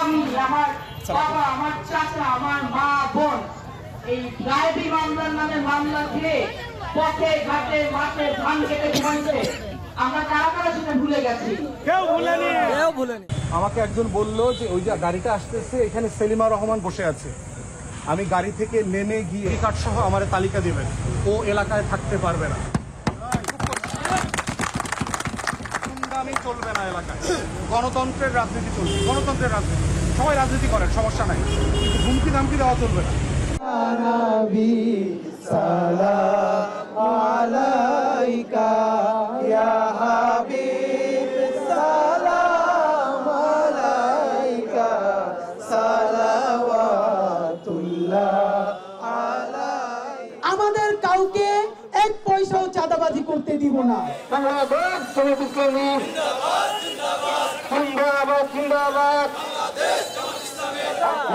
আমি, আমার বাবা, আমার চাচা, আমার মা, বোন এই গায়েবী মামলার নামে মামলা দিয়ে পথে ঘাটে মাঠে ধান কেটে ঘুমাইছে। আমরা কারা কারা সেটা ভুলে গেছি? কেউ ভুলেনি। আমাকে একজন বলল যে ওই যে গাড়িটা আসতেছে, এখানে সেলিমা রহমান বসে আছে। আমি গাড়ি থেকে নেমে গিয়ে কার্ড সহ আমার তালিকা দিবেন, ও এলাকায় থাকতে পারবে না। গুন্ডামি চলবে না এলাকায়। গণতন্ত্রের রাজনীতি চলবে, গণতন্ত্রের রাজনীতি। সবাই রাজনীতি করেন, সমস্যা নাই, কিন্তু হুমকি ধামকি দেওয়া চলবে না। আমাদের কাউকে এক পয়সাও চাঁদাবাজি করতে দিব না। বাংলাদেশ জামাত ইসলামী জিন্দাবাদ, জিন্দাবাদ।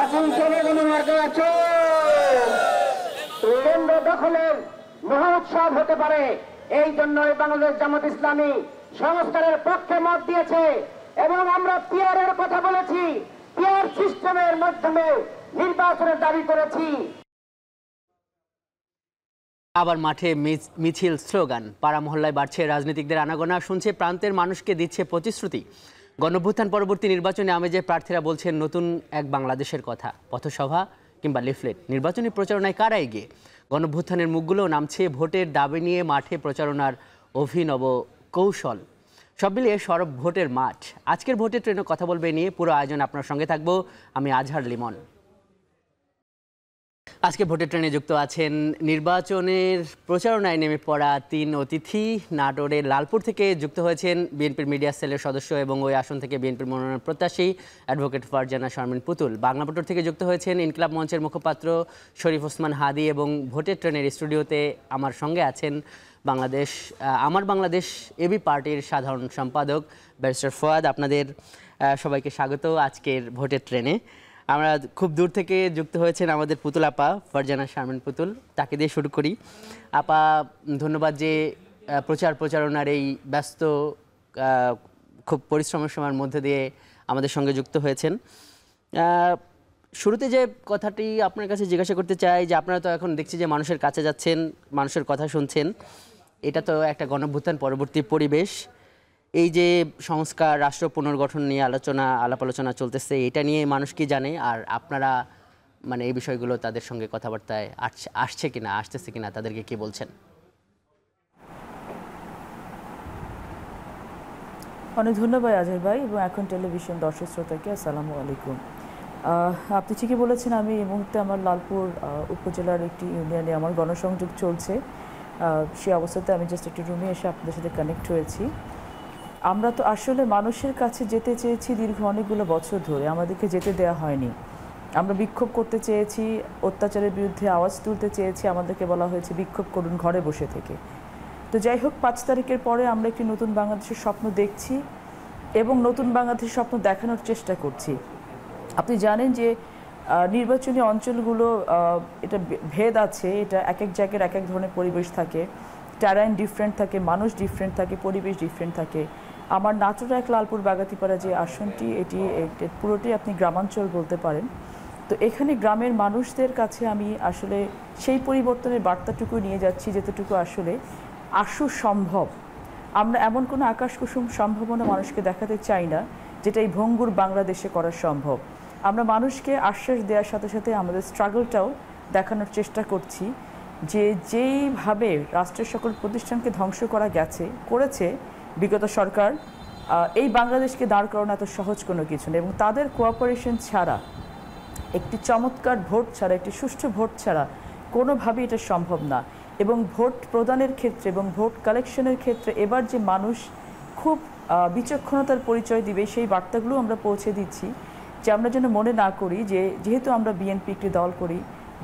এখন জনগণের মার্কা আছে, কেন্দ্র দখলের মহোৎসব হতে পারে। এই জন্যই বাংলাদেশ জামাত ইসলামী সংস্কারের পক্ষে মত দিয়েছে এবং আমরা পিয়ারের কথা বলেছি, পিয়ার সিস্টেমের মাধ্যমে নির্বাচনের দাবি করেছি। আবার মাঠে মিছিল, স্লোগান, পাড়া মহল্লায় বাড়ছে রাজনীতিকদের আনাগোনা, শুনছে প্রান্তের মানুষকে দিচ্ছে প্রতিশ্রুতি। গণঅভ্যুত্থান পরবর্তী নির্বাচনে আমেজে প্রার্থীরা বলছেন নতুন এক বাংলাদেশের কথা। পথসভা কিংবা লিফলেট, নির্বাচনী প্রচারণায় কারা এগিয়ে? গণঅভ্যুত্থানের মুখগুলো নামছে ভোটের দাবি নিয়ে মাঠে প্রচারণার অভিনব কৌশল। সব মিলিয়ে সরব ভোটের মাঠ। আজকের ভোটের ট্রেনে কথা বলবে নিয়ে পুরো আয়োজন আপনার সঙ্গে থাকবো আমি আজহার লিমন। আজকে ভোটের ট্রেনে যুক্ত আছেন নির্বাচনের প্রচারণায় নেমে পড়া 3 অতিথি। নাটোরের লালপুর থেকে যুক্ত হয়েছেন বিএনপির মিডিয়া সেলের সদস্য এবং ওই আসন থেকে বিএনপির মনোনয়ন প্রত্যাশী অ্যাডভোকেট ফারজানা শারমিন পুতুল। বাংলাপোটর থেকে যুক্ত হয়েছেন ইনকিলাব মঞ্চের মুখপাত্র শরীফ ওসমান হাদি এবং ভোটের ট্রেনের স্টুডিওতে আমার সঙ্গে আছেন আমার বাংলাদেশ এবি পার্টির সাধারণ সম্পাদক ব্যারিস্টার ফোয়াদ। আপনাদের সবাইকে স্বাগত আজকের ভোটের ট্রেনে। আমরা খুব দূর থেকে যুক্ত হয়েছেন আমাদের পুতুল আপা ফারজানা শারমিন পুতুল, তাকে দিয়ে শুরু করি। আপা, ধন্যবাদ যে প্রচারণার এই ব্যস্ত খুব পরিশ্রমের সময়ের মধ্যে দিয়ে আমাদের সঙ্গে যুক্ত হয়েছেন। শুরুতে যে কথাটি আপনার কাছে জিজ্ঞাসা করতে চাই যে আপনারা তো এখন দেখছি যে মানুষের কাছে যাচ্ছেন, মানুষের কথা শুনছেন, এটা তো একটা গণঅভ্যুত্থান পরবর্তী পরিবেশ। এই যে সংস্কার, রাষ্ট্র পুনর্গঠন নিয়ে আলাপ আলোচনা চলতেছে, এটা নিয়ে মানুষ কি জানে? আর আপনারা মানে এই বিষয়গুলো তাদের সঙ্গে কথাবার্তায় আসছে কিনা, আসতেছে কিনা, তাদেরকে কি বলছেন? অনেক ধন্যবাদ আজহার ভাই এবং এখন টেলিভিশন দর্শক শ্রোতাকে আসসালামু আলাইকুম। আপনি ঠিকই বলেছেন, আমি এই মুহূর্তে আমার লালপুর উপজেলার একটি ইউনিয়নে আমার গণসংযোগ চলছে। সেই অবস্থাতে আমি জাস্ট একটু রুমে এসে আপনাদের সাথে কানেক্ট হয়েছি। আমরা তো আসলে মানুষের কাছে যেতে চেয়েছি দীর্ঘ অনেকগুলো বছর ধরে, আমাদেরকে যেতে দেওয়া হয়নি। আমরা বিক্ষোভ করতে চেয়েছি, অত্যাচারের বিরুদ্ধে আওয়াজ তুলতে চেয়েছি, আমাদেরকে বলা হয়েছে বিক্ষোভ করুন ঘরে বসে থেকে। তো যাই হোক, 5 তারিখের পরে আমরা একটি নতুন বাংলাদেশের স্বপ্ন দেখছি এবং নতুন বাংলাদেশের স্বপ্ন দেখানোর চেষ্টা করছি। আপনি জানেন যে নির্বাচনী অঞ্চলগুলো এটা ভেদ আছে, এটা এক এক জায়গার এক এক ধরনের পরিবেশ থাকে, টেরাইন ডিফারেন্ট থাকে, মানুষ ডিফারেন্ট থাকে, পরিবেশ ডিফারেন্ট থাকে। আমার নাটোর 1 লালপুর বাগাতিপাড়া যে আসনটি, এটি পুরোটি আপনি গ্রামাঞ্চল বলতে পারেন। তো এখানে গ্রামের মানুষদের কাছে আমি আসলে সেই পরিবর্তনের বার্তাটুকু নিয়ে যাচ্ছি যেতটুকু আসলে আশু সম্ভব। আমরা এমন কোনো আকাশকুসুম সম্ভাবনা মানুষকে দেখাতে চাই না যেটা এই ভঙ্গুর বাংলাদেশে করা সম্ভব। আমরা মানুষকে আশ্বাস দেওয়ার সাথে সাথে আমাদের স্ট্রাগলটাও দেখানোর চেষ্টা করছি যে যেইভাবে রাষ্ট্রের সকল প্রতিষ্ঠানকে ধ্বংস করেছে বিগত সরকার, এই বাংলাদেশকে দাঁড় করানো এত সহজ কোনো কিছু নেই এবং তাদের কোঅপারেশন ছাড়া, একটি চমৎকার ভোট ছাড়া, একটি সুষ্ঠু ভোট ছাড়া কোনোভাবেই এটা সম্ভব না। এবং ভোট প্রদানের ক্ষেত্রে এবং ভোট কালেকশনের ক্ষেত্রে এবার যে মানুষ খুব বিচক্ষণতার পরিচয় দিবে, সেই বার্তাগুলো আমরা পৌঁছে দিচ্ছি যে আমরা যেন মনে না করি যে যেহেতু আমরা বিএনপি একটি দল করি,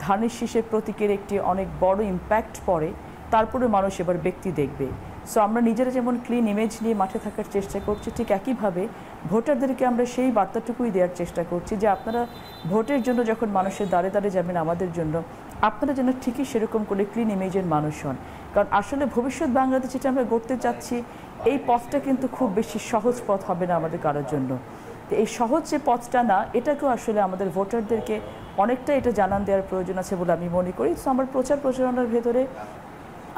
ধানের শীষের প্রতীকের একটি অনেক বড় ইম্প্যাক্ট পড়ে, তারপরে মানুষ এবার ব্যক্তি দেখবে। সো আমরা নিজেরা যেমন ক্লিন ইমেজ নিয়ে মাঠে থাকার চেষ্টা করছি, ঠিক একইভাবে ভোটারদেরকে আমরা সেই বার্তাটুকুই দেওয়ার চেষ্টা করছি যে আপনারা ভোটের জন্য যখন মানুষের দাঁড়ে দাঁড়ে যাবেন আমাদের জন্য, আপনারা যেন ঠিকই সেরকম করে ক্লিন ইমেজের মানুষ হন। কারণ আসলে ভবিষ্যৎ বাংলাদেশ যেটা আমরা গড়তে চাচ্ছি, এই পথটা কিন্তু খুব বেশি সহজ পথ হবে না আমাদের কারোর জন্য। তো এই সহজ যে পথটা না, এটাকেও আসলে আমাদের ভোটারদেরকে অনেকটা এটা জানান দেওয়ার প্রয়োজন আছে বলে আমি মনে করি। তো আমার প্রচারণার ভেতরে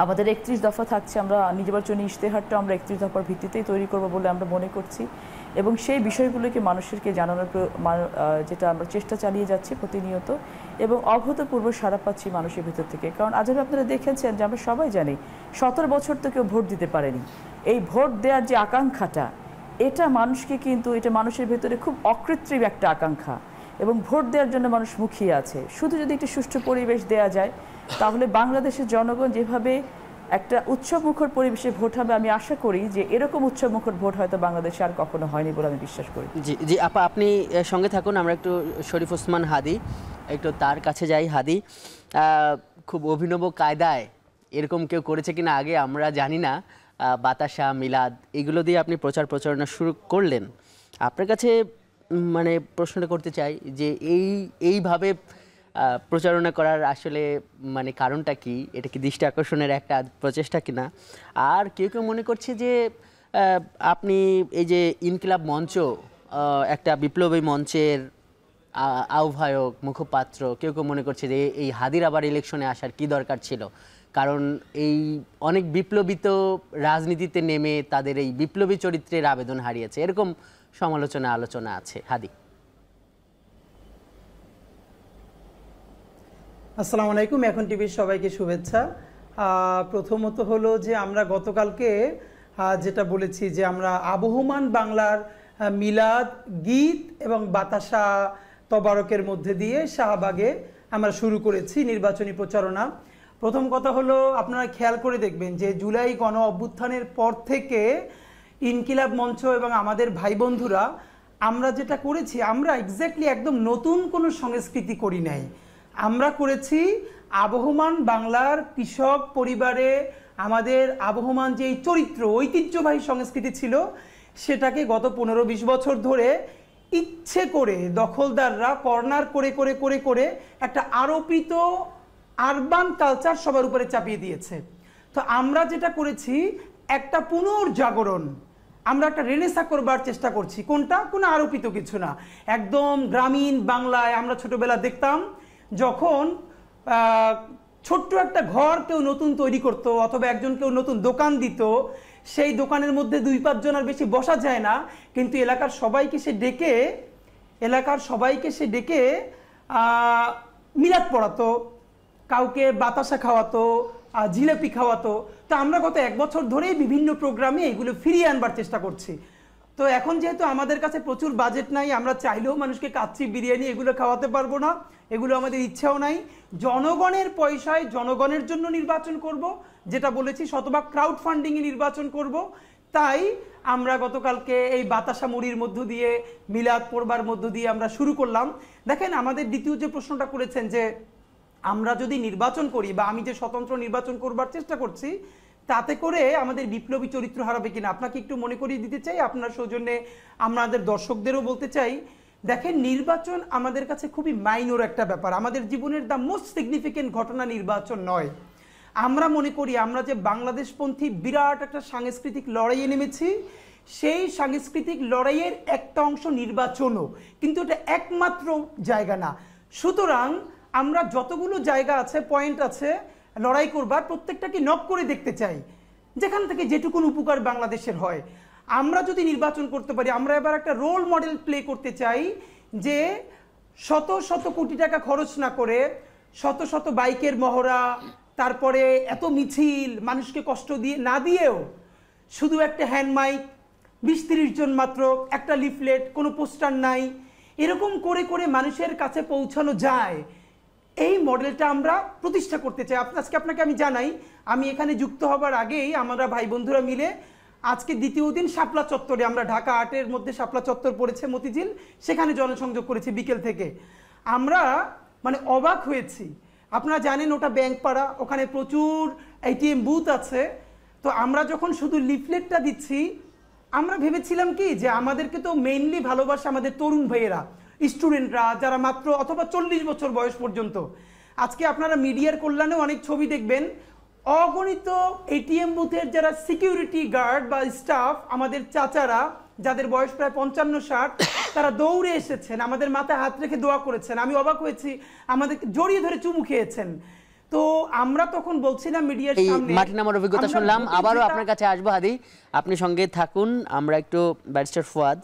আমাদের 31 দফা থাকছে, আমরা নির্বাচনী ইশতেহারটা আমরা 31 দফার ভিত্তিতেই তৈরি করব বলে আমরা মনে করছি, এবং সেই বিষয়গুলোকে মানুষকে জানানোর যেটা আমরা চেষ্টা চালিয়ে যাচ্ছি প্রতিনিয়ত, এবং অভূতপূর্ব সাড়া পাচ্ছি মানুষের ভেতর থেকে। কারণ আজ আপনারা দেখেছেন যে আমরা সবাই জানি 17 বছর তো কেউ ভোট দিতে পারেনি। এই ভোট দেওয়ার যে আকাঙ্ক্ষাটা, এটা মানুষকে কিন্তু এটা মানুষের ভেতরে খুব অকৃত্রিম একটা আকাঙ্ক্ষা, এবং ভোট দেওয়ার জন্য মানুষ মুখিয়ে আছে। শুধু যদি একটি সুষ্ঠু পরিবেশ দেওয়া যায়, তাহলে বাংলাদেশের জনগণ যেভাবে একটা উৎসবমুখর পরিবেশে ভোট হবে, আমি আশা করি যে এরকম উৎসবমুখর ভোট হয়তো বাংলাদেশে আর কখনো হয়নি বলে আমি বিশ্বাস করি। জি জি আপা, আপনি সঙ্গে থাকুন, আমরা একটু শরীফ ওসমান হাদি একটু তার কাছে যাই। হাদি, খুব অভিনব কায়দায় এরকম কেউ করেছে কিনা আগে আমরা জানি না, বাতাসা, মিলাদ এগুলো দিয়ে আপনি প্রচারণা শুরু করলেন। আপনার কাছে মানে প্রশ্নটা করতে চাই যে এইভাবে প্রচারণা করার আসলে মানে কারণটা কি? এটা কি দৃষ্টি আকর্ষণের একটা প্রচেষ্টা কিনা? আর কেউ কেউ মনে করছে যে আপনি এই যে ইনকিলাব মঞ্চ, একটা বিপ্লবী মঞ্চের আহ্বায়ক, মুখপাত্র, কেউ কেউ মনে করছে যে এই হাদির আবার ইলেকশনে আসার কি দরকার ছিল, কারণ এই অনেক বিপ্লবিত রাজনীতিতে নেমে তাদের এই বিপ্লবী চরিত্রের আবেদন হারিয়েছে, এরকম আলোচনা আছে। হাদি। আসসালামু আলাইকুম, এখন টিভির সবাইকে শুভেচ্ছা। প্রথমত হলো যে আমরা গতকালকে যেটা বলেছি যে আমরা আবহমান বাংলার মিলাদ গীত এবং বাতাসা তবারকের মধ্যে দিয়ে শাহবাগে আমরা শুরু করেছি নির্বাচনী প্রচারণা। প্রথম কথা হলো, আপনারা খেয়াল করে দেখবেন যে জুলাই গণ অভ্যুত্থানের পর থেকে ইনকিলাব মঞ্চ এবং আমাদের ভাই বন্ধুরা আমরা যেটা করেছি, আমরা এক্স্যাক্টলি একদম নতুন কোনো সংস্কৃতি করি নাই। আমরা করেছি আবহমান বাংলার কৃষক পরিবারে আমাদের আবহমান যে চরিত্র, ঐতিহ্যবাহী সংস্কৃতি ছিল, সেটাকে গত 15-20 বছর ধরে ইচ্ছে করে দখলদাররা কর্নার করে করে করে করে একটা আরোপিত আরবান কালচার সবার উপরে চাপিয়ে দিয়েছে। তো আমরা যেটা করেছি, একটা পুনর্জাগরণ, আমরা একটা রেনেসা করবার চেষ্টা করছি। কোনটা? কোনো আরোপিত কিছু না, একদম গ্রামীণ বাংলায়। আমরা ছোটবেলা দেখতাম যখন ছোট্ট একটা ঘর কেউ নতুন তৈরি করতো, অথবা একজন কেউ নতুন দোকান দিত, সেই দোকানের মধ্যে 2-5 জন আর বেশি বসা যায় না, কিন্তু এলাকার সবাইকে সে ডেকে মিলাদ পড়াতো, কাউকে বাতাসা খাওয়াতো, জিলেপি খাওয়াতো। তো আমরা গত 1 বছর ধরেই বিভিন্ন প্রোগ্রামে এগুলো ফিরিয়ে আনবার চেষ্টা করছি। তো এখন যেহেতু আমাদের কাছে প্রচুর বাজেট নাই, আমরা চাইলেও মানুষকে কাচ্চি, বিরিয়ানি এগুলো খাওয়াতে পারবো না, এগুলো আমাদের ইচ্ছাও নাই। জনগণের পয়সায় জনগণের জন্য নির্বাচন করব, যেটা বলেছি শতভাগ ক্রাউড ফান্ডিংয়ে নির্বাচন করব। তাই আমরা গতকালকে এই বাতাসা মুড়ির মধ্য দিয়ে, মিলাদ পড়বার মধ্য দিয়ে আমরা শুরু করলাম। দেখেন, আমাদের দ্বিতীয় যে প্রশ্নটা করেছেন যে আমরা যদি নির্বাচন করি, বা আমি যে স্বতন্ত্র নির্বাচন করবার চেষ্টা করছি, তাতে করে আমাদের বিপ্লবী চরিত্র হারাবে কিনা, আপনাকে একটু মনে করিয়ে দিতে চাই। আপনার সৌজন্যে আমাদের দর্শকদেরও বলতে চাই, দেখেন, নির্বাচন আমাদের কাছে খুবই মাইনর একটা ব্যাপার। আমাদের জীবনের দ্য মোস্ট সিগনিফিকেন্ট ঘটনা নির্বাচন নয়। আমরা মনে করি আমরা যে বাংলাদেশপন্থী বিরাট একটা সাংস্কৃতিক লড়াইয়ে নেমেছি, সেই সাংস্কৃতিক লড়াইয়ের একটা অংশ নির্বাচনও, কিন্তু এটা একমাত্র জায়গা না। সুতরাং আমরা যতগুলো জায়গা আছে, পয়েন্ট আছে লড়াই করবার, প্রত্যেকটাকে নক করে দেখতে চাই, যেখান থেকে যেটুকুন উপকার বাংলাদেশের হয়। আমরা যদি নির্বাচন করতে পারি, আমরা এবার একটা রোল মডেল প্লে করতে চাই, যে শত শত কোটি টাকা খরচ না করে, শত শত বাইকের মহড়া, তারপরে এত মিছিল, মানুষকে কষ্ট দিয়ে না দিয়েও শুধু একটা হ্যান্ড মাইক, 20-30 জন মাত্র, একটা লিফলেট, কোনো পোস্টার নাই, এরকম করে করে মানুষের কাছে পৌঁছানো যায়, এই মডেলটা আমরা প্রতিষ্ঠা করতে চাই। আজকে আপনাকে আমি জানাই, আমি এখানে যুক্ত হবার আগেই আমরা ভাই বন্ধুরা মিলে আজকে দ্বিতীয় দিন শাপলা চত্বরে, আমরা ঢাকা 8-এর মধ্যে শাপলা চত্বর পড়েছে মতিঝিল, সেখানে জনসংযোগ করেছি বিকেল থেকে। আমরা মানে অবাক হয়েছি। আপনারা জানেন ওটা ব্যাংকপাড়া, ওখানে প্রচুর ATM বুথ আছে। তো আমরা যখন শুধু লিফলেটটা দিচ্ছি, আমরা ভেবেছিলাম কি যে আমাদেরকে তো মেইনলি ভালোবাসে আমাদের তরুণ ভাইয়েরা, স্টুডেন্টরা, যারা মাত্র অথবা 40 বছর বয়স পর্যন্ত। আজকে আপনারা মিডিয়ার কল্যাণে অনেক ছবি দেখবেন, অগণিত ATM বুথের যারা সিকিউরিটি গার্ড বা স্টাফ, আমাদের চাচারা, যাদের বয়স প্রায় 55-60, তারা দৌড়ে এসেছেন, আমাদের মাথায় হাত রেখে দোয়া করেছেন। আমি অবাক হয়েছি, আমাদের জড়িয়ে ধরে চুমু খেয়েছেন। তো আমরা তখন বলছিলাম মিডিয়ার সামনে, মাঠে নামার অভিজ্ঞতা শুনলাম। আবারও আপনার কাছে আসবো হাদি, আপনি সঙ্গে থাকুন। আমরা একটু ব্যারিস্টার ফুয়াদ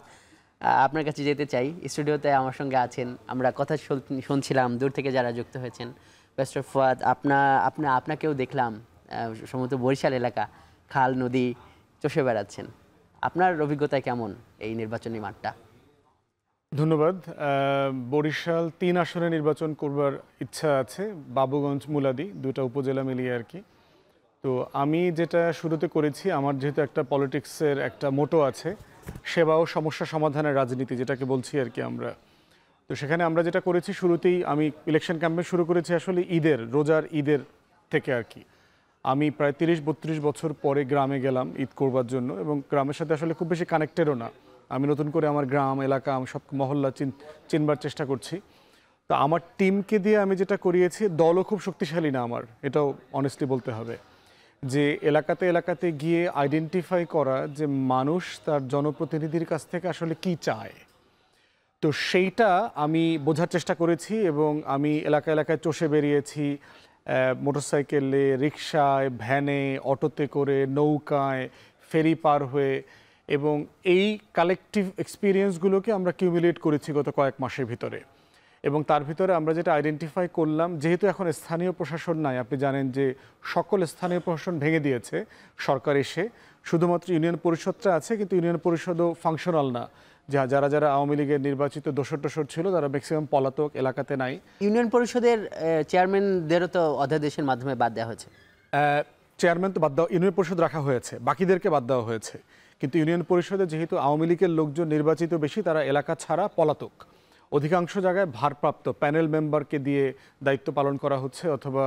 আপনার কাছে যেতে চাই। স্টুডিওতে আমার সঙ্গে আছেন, আমরা কথা শুনছিলাম দূর থেকে যারা যুক্ত হয়েছেন। ব্যারিস্টার ফুয়াদ, আপনাকেও দেখলাম সম্ভবত বরিশাল এলাকা, খাল নদী চষে বেড়াচ্ছেন। আপনার অভিজ্ঞতা কেমন এই নির্বাচনী মাঠটা? ধন্যবাদ। বরিশাল 3 আসনে নির্বাচন করবার ইচ্ছা আছে, বাবুগঞ্জ, মুলাদি, 2টা উপজেলা মিলিয়ে আর কি। তো আমি যেটা শুরুতে করেছি, আমার যেহেতু একটা পলিটিক্সের একটা মোটো আছে, সেবা ও সমস্যা সমাধানের রাজনীতি যেটাকে বলছি আর কি আমরা। তো সেখানে আমরা যেটা করেছি, শুরুতেই আমি ইলেকশন ক্যাম্পেইন শুরু করেছি আসলে রোজার ঈদের থেকে আর কি। আমি প্রায় 30-32 বছর পরে গ্রামে গেলাম ঈদ করবার জন্য, এবং গ্রামের সাথে আসলে খুব বেশি কানেক্টেডও না। আমি নতুন করে আমার গ্রাম এলাকা, আমি সব মহল্লা চিনবার চেষ্টা করছি। তো আমার টিমকে দিয়ে আমি যেটা করিয়েছি, দলও খুব শক্তিশালী না আমার, এটাও অনেস্টলি বলতে হবে, যে এলাকাতে গিয়ে আইডেন্টিফাই করা যে মানুষ তার জনপ্রতিনিধির কাছ থেকে আসলে কি চায়। তো সেইটা আমি বোঝার চেষ্টা করেছি, এবং আমি এলাকায় চষে বেরিয়েছি, মোটরসাইকেলে, রিকশায়, ভ্যানে, অটোতে করে, নৌকায়, ফেরি পার হয়ে, এবং এই কালেকটিভ এক্সপিরিয়েন্সগুলোকে আমরা কিউমুলেট করেছি গত কয়েক মাসের ভিতরে। এবং তার ভিতরে আমরা যেটা আইডেন্টিফাই করলাম, যেহেতু এখন স্থানীয় প্রশাসন নাই, আপনি জানেন যে সকল স্থানীয় প্রশাসন ভেঙে দিয়েছে সরকার এসে, শুধুমাত্র ইউনিয়ন পরিষদটা আছে, কিন্তু ইউনিয়ন পরিষদও ফাংশনাল না। যারা আওয়ামী লীগের নির্বাচিত দোসর ছিল, তারা ম্যাক্সিমাম পলাতক, এলাকাতে নাই। ইউনিয়ন পরিষদের চেয়ারম্যানদেরও তো অধ্যাদেশের মাধ্যমে বাদ দেওয়া হয়েছে। চেয়ারম্যান তো বাদ দেওয়া, ইউনিয়ন পরিষদ রাখা হয়েছে, বাকিদেরকে বাদ দেওয়া হয়েছে। কিন্তু ইউনিয়ন পরিষদে যেহেতু আওয়ামী লীগের লোকজন নির্বাচিত বেশি, তারা এলাকা ছাড়া পলাতক। অধিকাংশ জায়গায় ভারপ্রাপ্ত প্যানেল মেম্বারকে দিয়ে দায়িত্ব পালন করা হচ্ছে, অথবা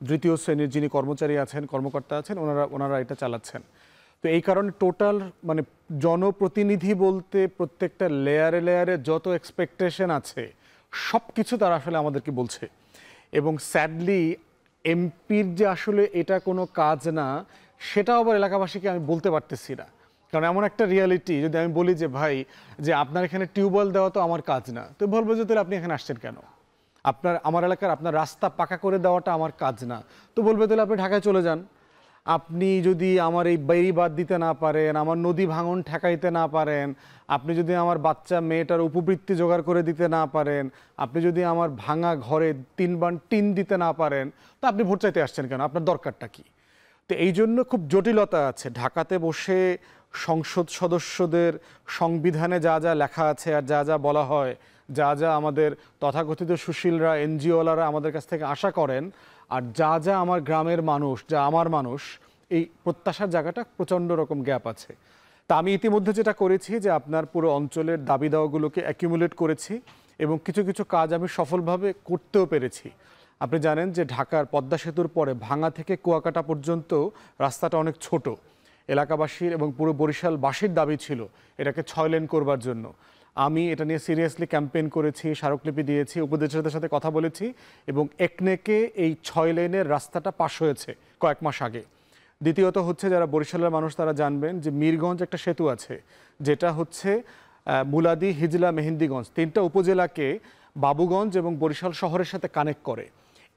দ্বিতীয় শ্রেণীর যিনি কর্মচারী আছেন, কর্মকর্তা আছেন, ওনারা এটা চালাচ্ছেন। তো এই কারণে টোটাল মানে জনপ্রতিনিধি বলতে প্রত্যেকটা লেয়ারে যত এক্সপেকটেশন আছে সব কিছু তারা আসলে আমাদেরকে বলছে। এবং স্যাডলি এমপির যে আসলে এটা কোনো কাজ না, সেটাও আবার এলাকাবাসীকে আমি বলতে পারতেছি না। কারণ এমন একটা রিয়ালিটি, যদি আমি বলি যে ভাই, যে আপনার এখানে টিউবওয়েল দেওয়া তো আমার কাজ না, তো বলবো যে তাহলে আপনি এখানে আসছেন কেন? আমার এলাকার আপনার রাস্তা পাকা করে দেওয়াটা আমার কাজ না, তো বলবে তাহলে আপনি ঢাকায় চলে যান। আপনি যদি আমার এই বেড়ি বাদ দিতে না পারেন, আমার নদী ভাঙন ঠেকাইতে না পারেন, আপনি যদি আমার বাচ্চা মেয়েটার উপবৃত্তি জোগাড় করে দিতে না পারেন, আপনি যদি আমার ভাঙা ঘরে 3 বান টিন দিতে না পারেন, তো আপনি ভোট চাইতে আসছেন কেন? আপনার দরকারটা কি? তো এই জন্য খুব জটিলতা আছে। ঢাকাতে বসে সংসদ সদস্যদের সংবিধানে যা লেখা আছে, আর যা বলা হয়, যা আমাদের তথাকথিত সুশীলরা, এনজিওলারা আমাদের কাছ থেকে আশা করেন, আর যা আমার গ্রামের মানুষ, আমার মানুষ, এই প্রত্যাশার জায়গাটা প্রচণ্ড রকম গ্যাপ আছে। তা আমি ইতিমধ্যে যেটা করেছি, যে আপনার পুরো অঞ্চলের দাবি দাওয়াগুলোকে অ্যাকিউমুলেট করেছি, এবং কিছু কাজ আমি সফলভাবে করতেও পেরেছি। আপনি জানেন যে ঢাকার পদ্মা সেতুর পরে ভাঙা থেকে কুয়াকাটা পর্যন্ত রাস্তাটা অনেক ছোট। এলাকাবাসীর এবং পুরো বরিশালবাসীর দাবি ছিল এটাকে 6 লেন করবার জন্য। আমি এটা নিয়ে সিরিয়াসলি ক্যাম্পেইন করেছি, স্মারকলিপি দিয়েছি, উপদেষ্টাদের সাথে কথা বলেছি, এবং একনেকে এই 6 লেনের রাস্তাটা পাশ হয়েছে কয়েক মাস আগে। দ্বিতীয়ত হচ্ছে, যারা বরিশালের মানুষ তারা জানবেন যে মিরগঞ্জ একটা সেতু আছে, যেটা হচ্ছে মুলাদি, হিজলা, মেহেন্দিগঞ্জ 3টা উপজেলাকে বাবুগঞ্জ এবং বরিশাল শহরের সাথে কানেক্ট করে।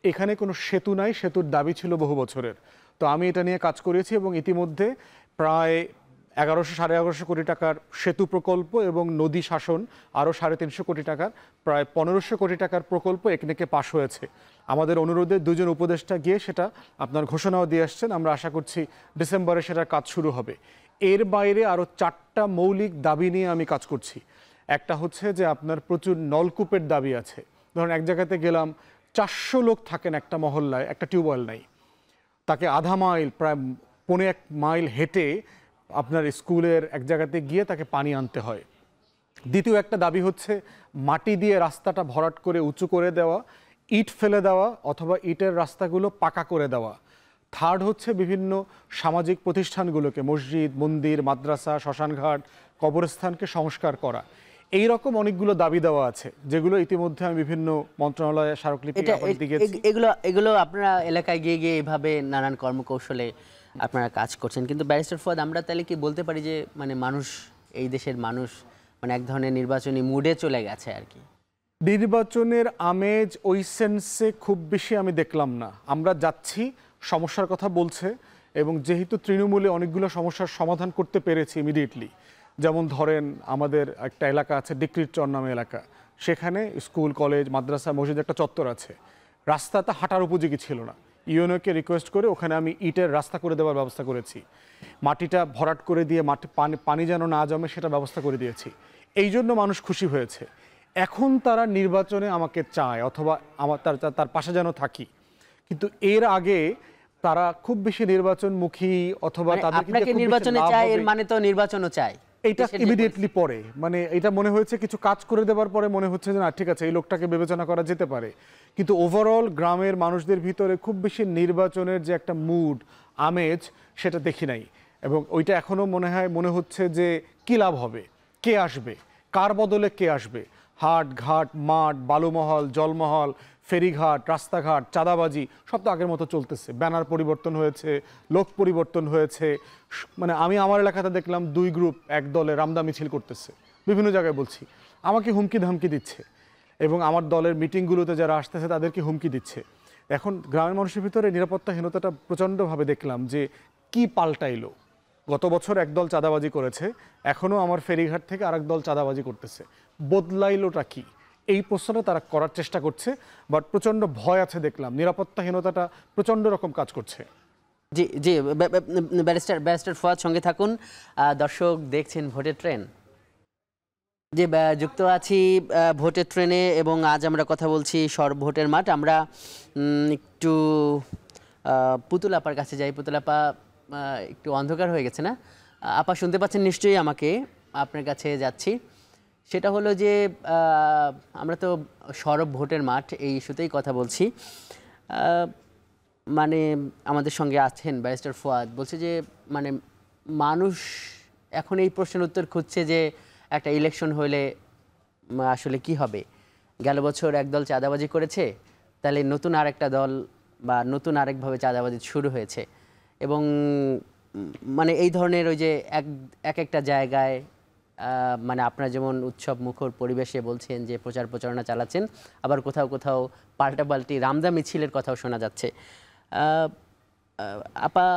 এখানে কোনো সেতু নাই, সেতুর দাবি ছিল বহু বছরের। তো আমি এটা নিয়ে কাজ করেছি, এবং ইতিমধ্যে প্রায় 1100-1150 কোটি টাকার সেতু প্রকল্প এবং নদী শাসন আরও 350 কোটি টাকার, প্রায় 1500 কোটি টাকার প্রকল্প একনেকে পাশ হয়েছে। আমাদের অনুরোধে 2 জন উপদেষ্টা গিয়ে সেটা আপনার ঘোষণাও দিয়ে আসছেন। আমরা আশা করছি ডিসেম্বরে সেটার কাজ শুরু হবে। এর বাইরে আরও 4টা মৌলিক দাবি নিয়ে আমি কাজ করছি। একটা হচ্ছে যে আপনার প্রচুর নলকূপের দাবি আছে। ধরুন এক জায়গাতে গেলাম, 400 লোক থাকেন একটা মহল্লায়, একটা টিউবওয়েল নাই, তাকে আধা মাইল, প্রায় 1.25 মাইল হেঁটে আপনার স্কুলের এক জায়গাতে গিয়ে তাকে পানি আনতে হয়। দ্বিতীয় একটা দাবি হচ্ছে মাটি দিয়ে রাস্তাটা ভরাট করে উঁচু করে দেওয়া, ইট ফেলে দেওয়া, অথবা ইটের রাস্তাগুলো পাকা করে দেওয়া। থার্ড হচ্ছে বিভিন্ন সামাজিক প্রতিষ্ঠানগুলোকে, মসজিদ, মন্দির, মাদ্রাসা, শ্মশানঘাট, কবরস্থানকে সংস্কার করা। এই রকম অনেকগুলো দাবি দেওয়া আছে, যেগুলো ইতিমধ্যে আমি বিভিন্ন মন্ত্রণালয়ে স্মারকলিপি দিয়েছি। এগুলো আপনারা এলাকায় গিয়ে এইভাবে নানান কর্মকৌশলে আপনারা কাজ করছেন। কিন্তু ব্যারিস্টার ফুয়াদ, আমরা তাহলে কি বলতে পারি যে মানে মানুষ এই দেশের মানুষ মানে এক ধরনের নির্বাচনী মুডে চলে গেছে আর কি? নির্বাচনের আমেজ ওই সেন্সে খুব বেশি আমি দেখলাম না। আমরা যাচ্ছি, সমস্যার কথা বলছে, এবং যেহেতু তৃণমূলে অনেকগুলো সমস্যার সমাধান করতে পেরেছে ইমিডিয়েটলি, যেমন ধরেন আমাদের একটা এলাকা আছে ডিক্রির চর নামে এলাকা, সেখানে স্কুল কলেজ মাদ্রাসা মসজিদ একটা চত্বর আছে, রাস্তাটা হাঁটার উপযোগী ছিল না, ইউএনওকে রিকোয়েস্ট করে ওখানে আমি ইটের রাস্তা করে দেওয়ার ব্যবস্থা করেছি, মাটিটা ভরাট করে দিয়ে পানি যেন না জমে সেটা ব্যবস্থা করে দিয়েছি। এই জন্য মানুষ খুশি হয়েছে। এখন তারা নির্বাচনে আমাকে চায় অথবা আমার তার পাশে যেন থাকি, কিন্তু এর আগে তারা খুব বেশি নির্বাচনমুখী অথবা আপনাকে নির্বাচনে চায় এর মানে তো নির্বাচনও চায়, এইটা ইমিডিয়েটলি পরে মানে এটা মনে হয়েছে কিছু কাজ করে দেওয়ার পরে মনে হচ্ছে যে না ঠিক আছে এই লোকটাকে বিবেচনা করা যেতে পারে, কিন্তু ওভারঅল গ্রামের মানুষদের ভিতরে খুব বেশি নির্বাচনের যে একটা মুড আমেজ সেটা দেখি নাই। এবং ওইটা এখনো মনে হচ্ছে যে কি লাভ হবে, কে আসবে, কার বদলে কে আসবে। হাট ঘাট মাঠ বালুমহল জলমহল ফেরিঘাট রাস্তাঘাট চাঁদাবাজি সব তো আগের মতো চলতেছে, ব্যানার পরিবর্তন হয়েছে, লোক পরিবর্তন হয়েছে। মানে আমি আমার এলাকাতে দেখলাম 2 গ্রুপ এক দলে রামদা মিছিল করতেছে, বিভিন্ন জায়গায় বলছি, আমাকে হুমকি ধামকি দিচ্ছে, এবং আমার দলের মিটিংগুলোতে যারা আসতেছে তাদেরকে হুমকি দিচ্ছে। এখন গ্রামের মানুষের ভিতরে নিরাপত্তাহীনতাটা প্রচণ্ডভাবে দেখলাম যে কি পাল্টাইলো। গত বছর একদল চাঁদাবাজি করেছে, এখনও আমার ফেরিঘাট থেকে আরেক দল চাঁদাবাজি করতেছে, বদলাইলোটা কি, এই প্রশ্নটা তারা করার চেষ্টা করছে। বাট প্রচণ্ড ভয় আছে দেখলাম, নিরাপত্তাহীনতাটা প্রচণ্ড রকম কাজ করছে। জি জি, ব্যারিস্টার ফুয়াদ সঙ্গে থাকুন। দর্শক দেখছেন ভোটের ট্রেন, যে যুক্ত আছি ভোটের ট্রেনে, এবং আজ আমরা কথা বলছি ভোটের মাঠ। আমরা একটু পুতুল আপার কাছে যাই। পুতুল আপা, একটু অন্ধকার হয়ে গেছে না? আপা শুনতে পাচ্ছেন নিশ্চয়ই আমাকে? আপনার কাছে যাচ্ছি। সেটা হলো যে আমরা তো সরব ভোটের মাঠ এই ইস্যুতেই কথা বলছি। মানে আমাদের সঙ্গে আছেন ব্যারিস্টার ফুয়াদ, বলছে যে মানে মানুষ এখন এই প্রশ্নের উত্তর খুঁজছে যে একটা ইলেকশন হলে আসলে কি হবে। গেল বছর একদল চাঁদাবাজি করেছে, তাহলে নতুন আরেকটা দল বা নতুন আরেকভাবে চাঁদাবাজি শুরু হয়েছে, এবং মানে এই ধরনের ওই যে একটা জায়গায় মানে আপনারা যেমন উৎসব মুখর পরিবেশে বলছেন যে প্রচার প্রচারণা চালাচ্ছেন, আবার কোথাও কোথাও পাল্টাপাল্টি রামদা মিছিলের কথাও শোনা যাচ্ছে। আপা,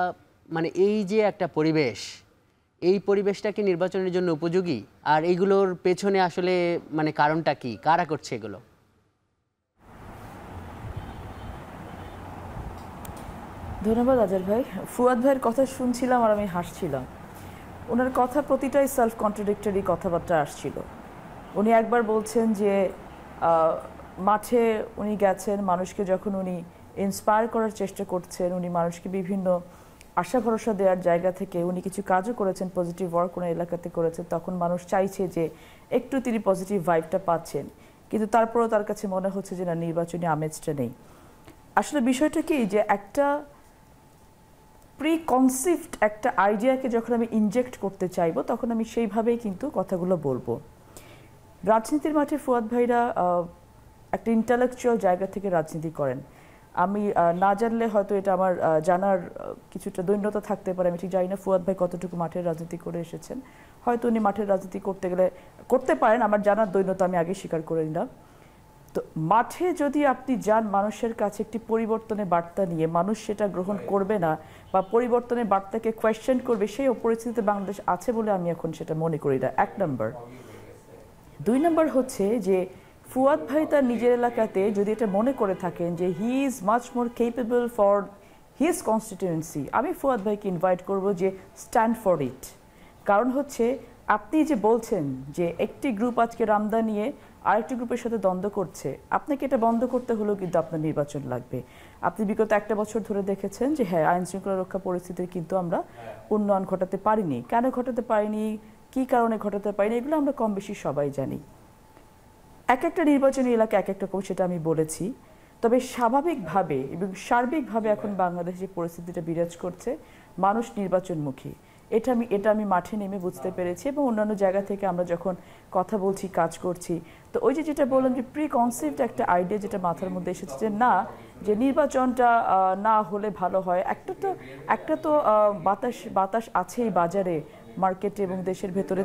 মানে এই যে একটা পরিবেশ, এই পরিবেশটা কি নির্বাচনের জন্য উপযোগী? আর এইগুলোর পেছনে আসলে মানে কারণটা কি, কারা করছে এগুলো? ধন্যবাদ আজহার ভাই। ফুয়াদ ভাইয়ের কথা শুনছিলাম আর আমি হাসছিলাম। ওনার কথা প্রতিটাই সেলফ কন্ট্রাডিক্টরি কথাবার্তা আসছিল। উনি একবার বলছেন যে মাঠে উনি গেছেন, মানুষকে যখন উনি ইন্সপায়ার করার চেষ্টা করছেন, উনি মানুষকে বিভিন্ন আশা ভরসা দেওয়ার জায়গা থেকে উনি কিছু কাজও করেছেন, পজিটিভ ওয়ার্ক ওনার এলাকাতে করেছেন, তখন মানুষ চাইছে যে একটু তিনি পজিটিভ ভাইবটা পাচ্ছেন, কিন্তু তারপরেও তার কাছে মনে হচ্ছে যে না, নির্বাচনী আমেজটা নেই। আসলে বিষয়টা কি যে একটা প্রি-কনসিভড একটা আইডিয়াকে যখন আমি ইনজেক্ট করতে চাইবো তখন আমি সেইভাবেই কিন্তু কথাগুলো বলবো। রাজনীতির মাঠে ফুয়াদ ভাইরা একটা ইন্টালেকচুয়াল জায়গা থেকে রাজনীতি করেন। আমি না জানলে হয়তো এটা আমার জানার কিছুটা দৈন্যতা থাকতে পারে, আমি ঠিক জানি না ফুয়াদ ভাই কতটুকু মাঠের রাজনীতি করে এসেছেন। হয়তো উনি মাঠের রাজনীতি করতে গেলে করতে পারেন, আমার জানার দৈন্যতা আমি আগে স্বীকার করে নিলাম। তো মাঠে যদি আপনি যান মানুষের কাছে একটি পরিবর্তনের বার্তা নিয়ে, মানুষ সেটা গ্রহণ করবে না বা পরিবর্তনের বার্তাকে কোয়েশ্চেন করবে, সেই পরিস্থিতিতে বাংলাদেশ আছে বলে আমি এখন সেটা মনে করি না, 1 নম্বর। 2 নম্বর হচ্ছে যে ফুয়াদ ভাই তার নিজের এলাকাতে যদি এটা মনে করে থাকেন যে he is much more capable for his constituency, আমি ফুয়াদ ভাইকে ইনভাইট করব যে স্ট্যান্ড ফর ইট। কারণ হচ্ছে আপনি যে বলছেন যে একটি গ্রুপ আজকে রামদা নিয়ে আরেকটি গ্রুপের সাথে দ্বন্দ্ব করছে, আপনাকে এটা বন্ধ করতে হলেও কিন্তু আপনার নির্বাচন লাগবে। আপনি বিগত 1 বছর ধরে দেখেছেন যে হ্যাঁ, আইন শৃঙ্খলা রক্ষা পরিস্থিতির কিন্তু আমরা উন্নয়ন ঘটাতে পারিনি। কেন ঘটাতে পারিনি, কী কারণে ঘটাতে পারিনি, এগুলো আমরা কম বেশি সবাই জানি। একটা নির্বাচনী এলাকা এক রকম, সেটা আমি বলেছি। তবে স্বাভাবিকভাবে এবং সার্বিকভাবে এখন বাংলাদেশে যে পরিস্থিতিটা বিরাজ করছে, মানুষ নির্বাচনমুখী, এটা আমি মাঠে নেমে বুঝতে পেরেছি। এবং অন্যান্য জায়গা থেকে আমরা যখন কথা বলছি, কাজ করছি, তো ওই যে যেটা বললাম যে প্রি কনসেপ্ট একটা আইডিয়া যেটা মাথার মধ্যে এসেছে যে না, যে নির্বাচনটা না হলে ভালো হয়। একটা তো বাতাস আছে এই বাজারে, মার্কেটে এবং দেশের ভেতরে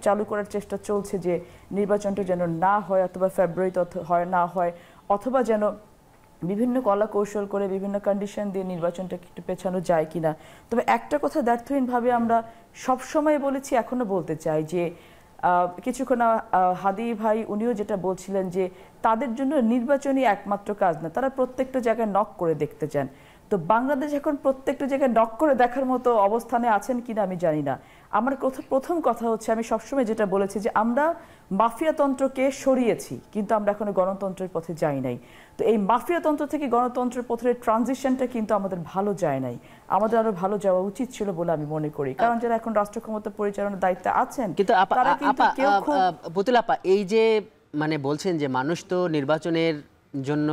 চালু করার চেষ্টা চলছে যে নির্বাচনটা যেন না হয় অথবা ফেব্রুয়ারিতে না হয়, অথবা যেন বিভিন্ন কলা কৌশল করে বিভিন্ন কন্ডিশন দিয়ে নির্বাচনটাকে একটু পেছানো যায় কিনা। তবে একটা কথা দ্ব্যর্থহীনভাবে আমরা সবসময় বলেছি, এখনো বলতে চাই যে কিছুক্ষণ হাদি ভাই উনিও যেটা বলছিলেন যে তাদের জন্য নির্বাচনই একমাত্র কাজ না, তারা প্রত্যেকটা জায়গায় নক করে দেখতে চান। তো বাংলাদেশ এখন প্রত্যেকটা জায়গায় নক করে দেখার মতো অবস্থানে আছেন কিনা আমি জানি না। আমার প্রথম কথা হচ্ছে, আমি সবসময় যেটা বলেছি যে আমরা মাফিয়াতন্ত্রকে সরিয়েছি, কিন্তু আমরা এখনো গণতন্ত্রের পথে যাই নাই। তো এই মাফিয়াতন্ত্র থেকে গণতন্ত্রের পথের ট্রানজিশনটা কিন্তু আমাদের ভালো যায় নাই, আমাদের আরো ভালো যাওয়া উচিত ছিল বলে আমি মনে করি। কারণ যারা এখন রাষ্ট্র ক্ষমতা পরিচালনার দায়িত্বে আছেন কিন্তু তারা কিন্তু কেউ খুব পুতুল আপা, এই যে মানে বলছেন যে মানুষ তো নির্বাচনের জন্য,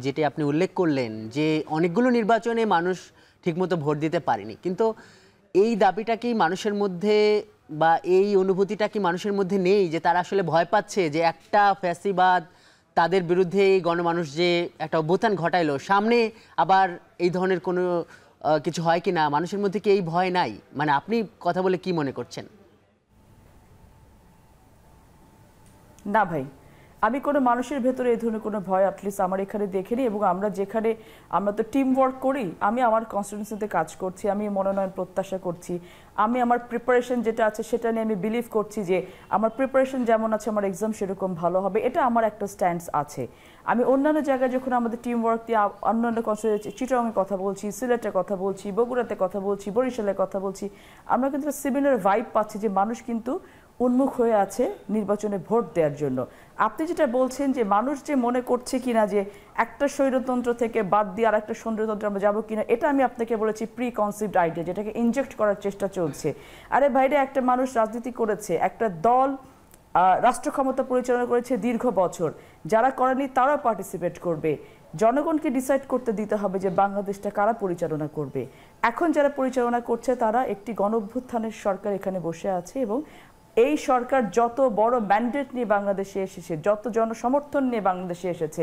যেটি আপনি উল্লেখ করলেন যে অনেকগুলো নির্বাচনে মানুষ ঠিকমতো ভোট দিতে পারেনি, কিন্তু এই দাবিটা কি মানুষের মধ্যে বা এই অনুভূতিটা কি মানুষের মধ্যে নেই যে তারা আসলে ভয় পাচ্ছে যে একটা ফ্যাসিবাদ তাদের বিরুদ্ধে এই গণমানুষ যে একটা অভ্যুত্থান ঘটাইলো, সামনে আবার এই ধরনের কোনো কিছু হয় কি না? মানুষের মধ্যে কি এই ভয় নাই? মানে আপনি কথা বলে কি মনে করছেন? না ভাই, আমি কোনো মানুষের ভেতরে এই ধরনের কোনো ভয় অ্যাটলিস্ট আমার এখানে দেখিনি। এবং আমরা তো টিম ওয়ার্ক করি, আমি আমার কনস্টিটিউয়েন্সিতে কাজ করছি, আমি মনোনয়ন প্রত্যাশা করছি, আমি আমার প্রিপারেশন যেটা আছে সেটা নিয়ে আমি বিলিভ করছি যে আমার প্রিপারেশন যেমন আছে আমার এক্সাম সেরকম ভালো হবে, এটা আমার একটা স্ট্যান্স আছে। আমি অন্যান্য জায়গায় যখন আমাদের টিম ওয়ার্ক দিয়ে অন্যান্য কনস্টিটিউয়েন্সি, চিটাগংয়ে কথা বলছি, সিলেটে কথা বলছি, বগুড়াতে কথা বলছি, বরিশালে কথা বলছি, আমরা কিন্তু সিমিলার ভাইব পাচ্ছি যে মানুষ কিন্তু উন্মুখ হয়ে আছে নির্বাচনে ভোট দেওয়ার জন্য। আপনি যেটা বলছেন যে মানুষ যে মনে করছে কিনা যে একটা স্বৈরতন্ত্র থেকে বাদ দিয়ে আর একটা স্বৈরতন্ত্রে আমরা যাবো কিনা, এটা আমি আপনাকে বলেছি প্রি কনসিভড আইডিয়া, যেটাকে ইনজেক্ট করার চেষ্টা চলছে। আরে ভাইরে, একটা মানুষ রাজনীতি করেছে, একটা দল রাষ্ট্র ক্ষমতা পরিচালনা করেছে দীর্ঘ বছর, যারা করেনি তারাও পার্টিসিপেট করবে। জনগণকে ডিসাইড করতে দিতে হবে যে বাংলাদেশটা কারা পরিচালনা করবে। এখন যারা পরিচালনা করছে তারা একটি গণঅভ্যুত্থানের সরকার এখানে বসে আছে, এবং এই সরকার যত বড় ম্যান্ডেট নিয়ে বাংলাদেশে এসেছে, যত জনসমর্থন নিয়ে বাংলাদেশে এসেছে,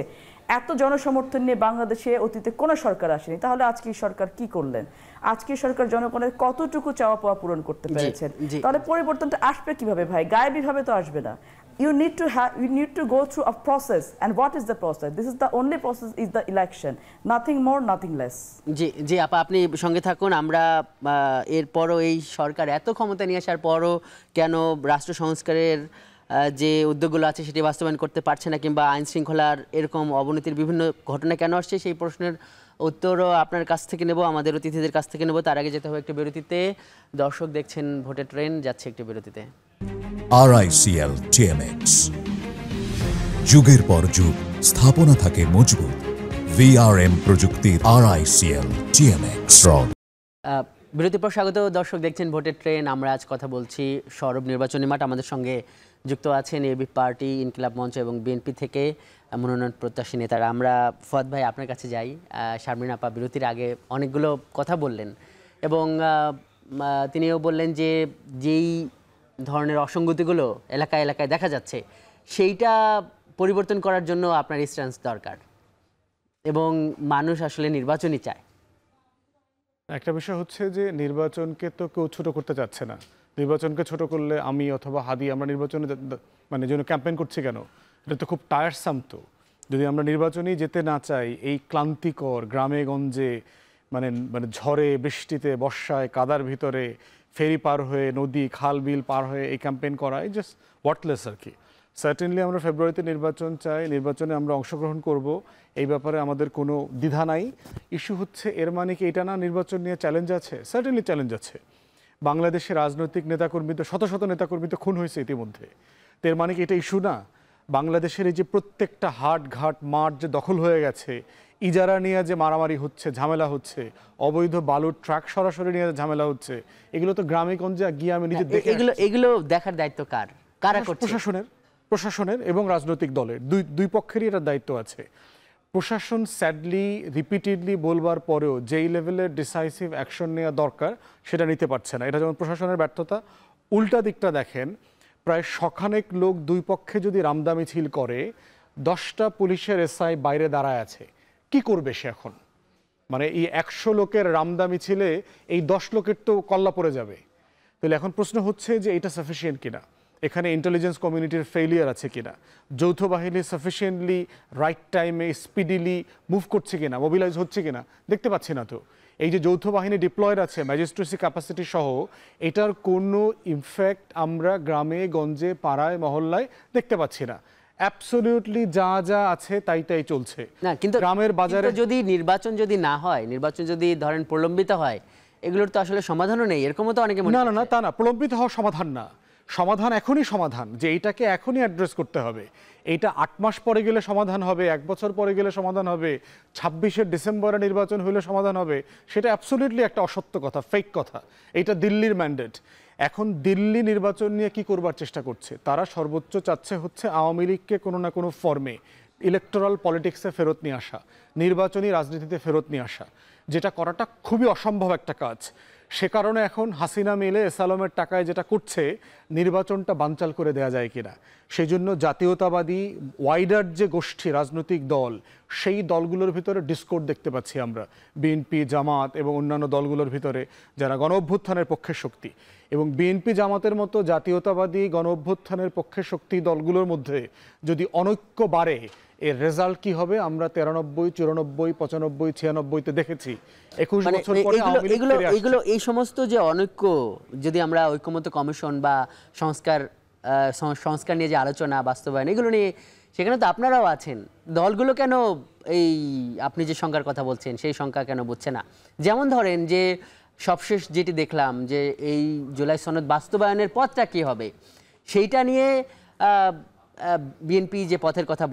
এত জনসমর্থন নিয়ে বাংলাদেশে অতীতে কোনো সরকার আসেনি। তাহলে আজকে সরকার কি করলেন? আজকে সরকার জনগণের কতটুকু চাওয়া পাওয়া পূরণ করতে পেরেছেন? তাহলে পরিবর্তনটা আসবে কিভাবে ভাই? গায়েবীভাবে তো আসবে না। You need to go through a process, and what is the process? This is the only process is the election, nothing more, nothing less. জি আপা, আপনি সঙ্গে থাকুন। আমরা এরপরও এই সরকার এত ক্ষমতা নিয়ে আসার পরও কেন রাষ্ট্র সংস্কারের যে উদ্যোগগুলো আছে সেটি বাস্তবায়ন করতে পারছে না, কিংবা আইন শৃঙ্খলার এরকম অবনতির বিভিন্ন ঘটনা কেন আসছে, সেই প্রশ্নের উত্তরও আপনার কাছ থেকে নেব, আমাদের অতিথিদের কাছ থেকে নেব। তার আগে যেতে হবে একটি বিরতিতে। দর্শক দেখছেন ভোটের ট্রেন, যাচ্ছে একটি বিরতিতে। RICL TMX, যুগের পর যুগ স্থাপনা থাকে মজবুত। VRM প্রযুক্তির RICL TMX। বিরতির পর স্বাগত। দর্শক দেখছেন ভোটের ট্রেন। আমরা আজ কথা বলছি সরব নির্বাচনী মাঠ। আমাদের সঙ্গে যুক্ত আছেন এবি পার্টি, ইনকিলাব মঞ্চ এবং বিএনপি থেকে মনোনয়ন প্রত্যাশী নেতারা। আমরা ফুয়াদ ভাই আপনার কাছে যাই। শারমিন আপা বিরতির আগে অনেকগুলো কথা বললেন, এবং তিনিও বললেন যে যেই ধরনের অসঙ্গতিগুলো এলাকায় এলাকায় দেখা যাচ্ছে সেইটা পরিবর্তন করার জন্য আপনার স্ট্যান্স দরকার, এবং মানুষ আসলে নির্বাচনই চায়। একটা বিষয় হচ্ছে যে নির্বাচনকে তো কেউ ছোট করতে চাচ্ছে না। নির্বাচনকে ছোট করলে আমি অথবা হাদি আমরা নির্বাচনে মানে জন্য ক্যাম্পেইন করছি কেন? এটা তো খুব টায়ারসাম। তো যদি আমরা নির্বাচনেই যেতে না চাই, এই ক্লান্তিকর গ্রামে গঞ্জে মানে ঝড়ে বৃষ্টিতে বর্ষায় কাদার ভিতরে ফেরি পার হয়ে নদী খাল বিল পার হয়ে এই ক্যাম্পেইন করা জাস্ট ওয়ার্থলেস আর কি। সার্টেনলি আমরা ফেব্রুয়ারিতে নির্বাচন চাই, নির্বাচনে আমরা অংশগ্রহণ করব, এই ব্যাপারে আমাদের কোনো দ্বিধা নাই। ইস্যু হচ্ছে এর মানে কি এটা না নির্বাচন নিয়ে চ্যালেঞ্জ আছে? সার্টেনলি চ্যালেঞ্জ আছে। বাংলাদেশের রাজনৈতিক নেতাকর্মী তো শত শত নেতাকর্মী তো খুন হয়েছে ইতিমধ্যে। তো এর মানে কি এটা ইস্যু না? বাংলাদেশের এই যে প্রত্যেকটা হাট ঘাট মাঠ যে দখল হয়ে গেছে, ইজারা নিয়ে যে মারামারি হচ্ছে, ঝামেলা হচ্ছে, অবৈধ বালুর ট্রাক সরাসরি নিয়ে ঝামেলা হচ্ছে, এগুলো তো গ্রামে গঞ্জে গিয়ে আমি নিজে দেখে এগুলো দেখার দায়িত্ব কারা করছে? প্রশাসনের এবং রাজনৈতিক দলের দুই পক্ষেরই এটার দায়িত্ব আছে। প্রশাসন স্যাডলি রিপিটেডলি বলবার পরেও যেই লেভেলের ডিসাইসিভ অ্যাকশন নেওয়া দরকার সেটা নিতে পারছে না। এটা যেমন প্রশাসনের ব্যর্থতা। উল্টা দিকটা দেখেন, প্রায় শখানেক লোক দুই পক্ষে যদি রামদা মিছিল করে, 10টা পুলিশের এসআই বাইরে দাঁড়ায় আছে, কি করবে সে এখন? মানে এই 100 লোকের রামদা মিছিলে এই 10 লোকের তো কল্লা পড়ে যাবে। তাহলে এখন প্রশ্ন হচ্ছে যে এটা সাফিসিয়েন্ট কিনা, এখানে ইন্টেলিজেন্স কমিউনিটির ফেলিয়ার আছে কিনা, যৌথ বাহিনী সাফিসিয়েন্টলি রাইট টাইমে স্পিডিলি মুভ করছে কিনা, মোবিলাইজ হচ্ছে কিনা, দেখতে পাচ্ছি না তো। এই যে যৌথ বাহিনী ডিপ্লয়েড আছে ম্যাজিস্ট্রেসি ক্যাপাসিটি সহ, এটার কোনো ইমফ্যাক্ট আমরা গ্রামে গঞ্জে পাড়ায় মহল্লায় দেখতে পাচ্ছি না। অ্যাবসলিউটলি যা যা আছে তাই তাই চলছে না, কিন্তু গ্রামের বাজারে। যদি নির্বাচন যদি না হয়, নির্বাচন যদি ধরেন প্রলম্বিত হয়, এগুলোর তো আসলে সমাধানও নেই, এরকমও তো অনেকে না না না, তা না, প্রলম্বিত হওয়ার সমাধান না, সমাধান এখনই সমাধান, যে এইটাকে এখনই অ্যাড্রেস করতে হবে। এইটা 8 মাস পরে গেলে সমাধান হবে, 1 বছর পরে গেলে সমাধান হবে, 26শে ডিসেম্বরে নির্বাচন হলে সমাধান হবে, সেটা অ্যাবসলিউটলি একটা অসত্য কথা, ফেক কথা। এইটা দিল্লির ম্যান্ডেট। এখন দিল্লি নির্বাচন নিয়ে কি করবার চেষ্টা করছে, তারা সর্বোচ্চ চাচ্ছে হচ্ছে আওয়ামী লীগকে কোনো না কোনো ফর্মে ইলেকটোরাল পলিটিক্সে ফেরত নিয়ে আসা, নির্বাচনী রাজনীতিতে ফেরত নিয়ে আসা, যেটা করাটা খুবই অসম্ভব একটা কাজ। সে কারণে এখন হাসিনা মিলে এসালমের টাকায় যেটা করছে, নির্বাচনটা বানচাল করে দেওয়া যায় কিনা, সেই জন্য জাতীয়তাবাদী ওয়াইডার যে গোষ্ঠী রাজনৈতিক দল, সেই দলগুলোর ভিতরে ডিসকোর্ড দেখতে পাচ্ছি আমরা, বিএনপি, জামাত এবং অন্যান্য দলগুলোর ভিতরে যারা গণ অভ্যুত্থানের পক্ষে শক্তি, এবং বিএনপি জামাতের মতো জাতীয়তাবাদী গণ অভ্যুত্থানের পক্ষে শক্তি দলগুলোর মধ্যে যদি অনৈক্য বাড়ে, এর রেজাল্ট কি হবে আমরা 93, 94, 95, 96-তে দেখেছি। 21 বছর পরে আওয়ামী লীগ ফিরে আসছে। এগুলো এই সমস্ত যে অনৈক্য, যদি আমরা ঐক্যমত্য কমিশন বা সংস্কার নিয়ে যে আলোচনা বাস্তবায়ন, এগুলো নিয়ে সেখানে তো আপনারাও আছেন, দলগুলো কেন এই আপনি যে সংখ্যার কথা বলছেন সেই সংখ্যা কেন বুঝছে না? যেমন ধরেন যে সবশেষ যেটি দেখলাম যে এই জুলাই সনদ বাস্তবায়নের পথটা কি হবে, সেইটা নিয়ে বিএনপি যে পথের কথা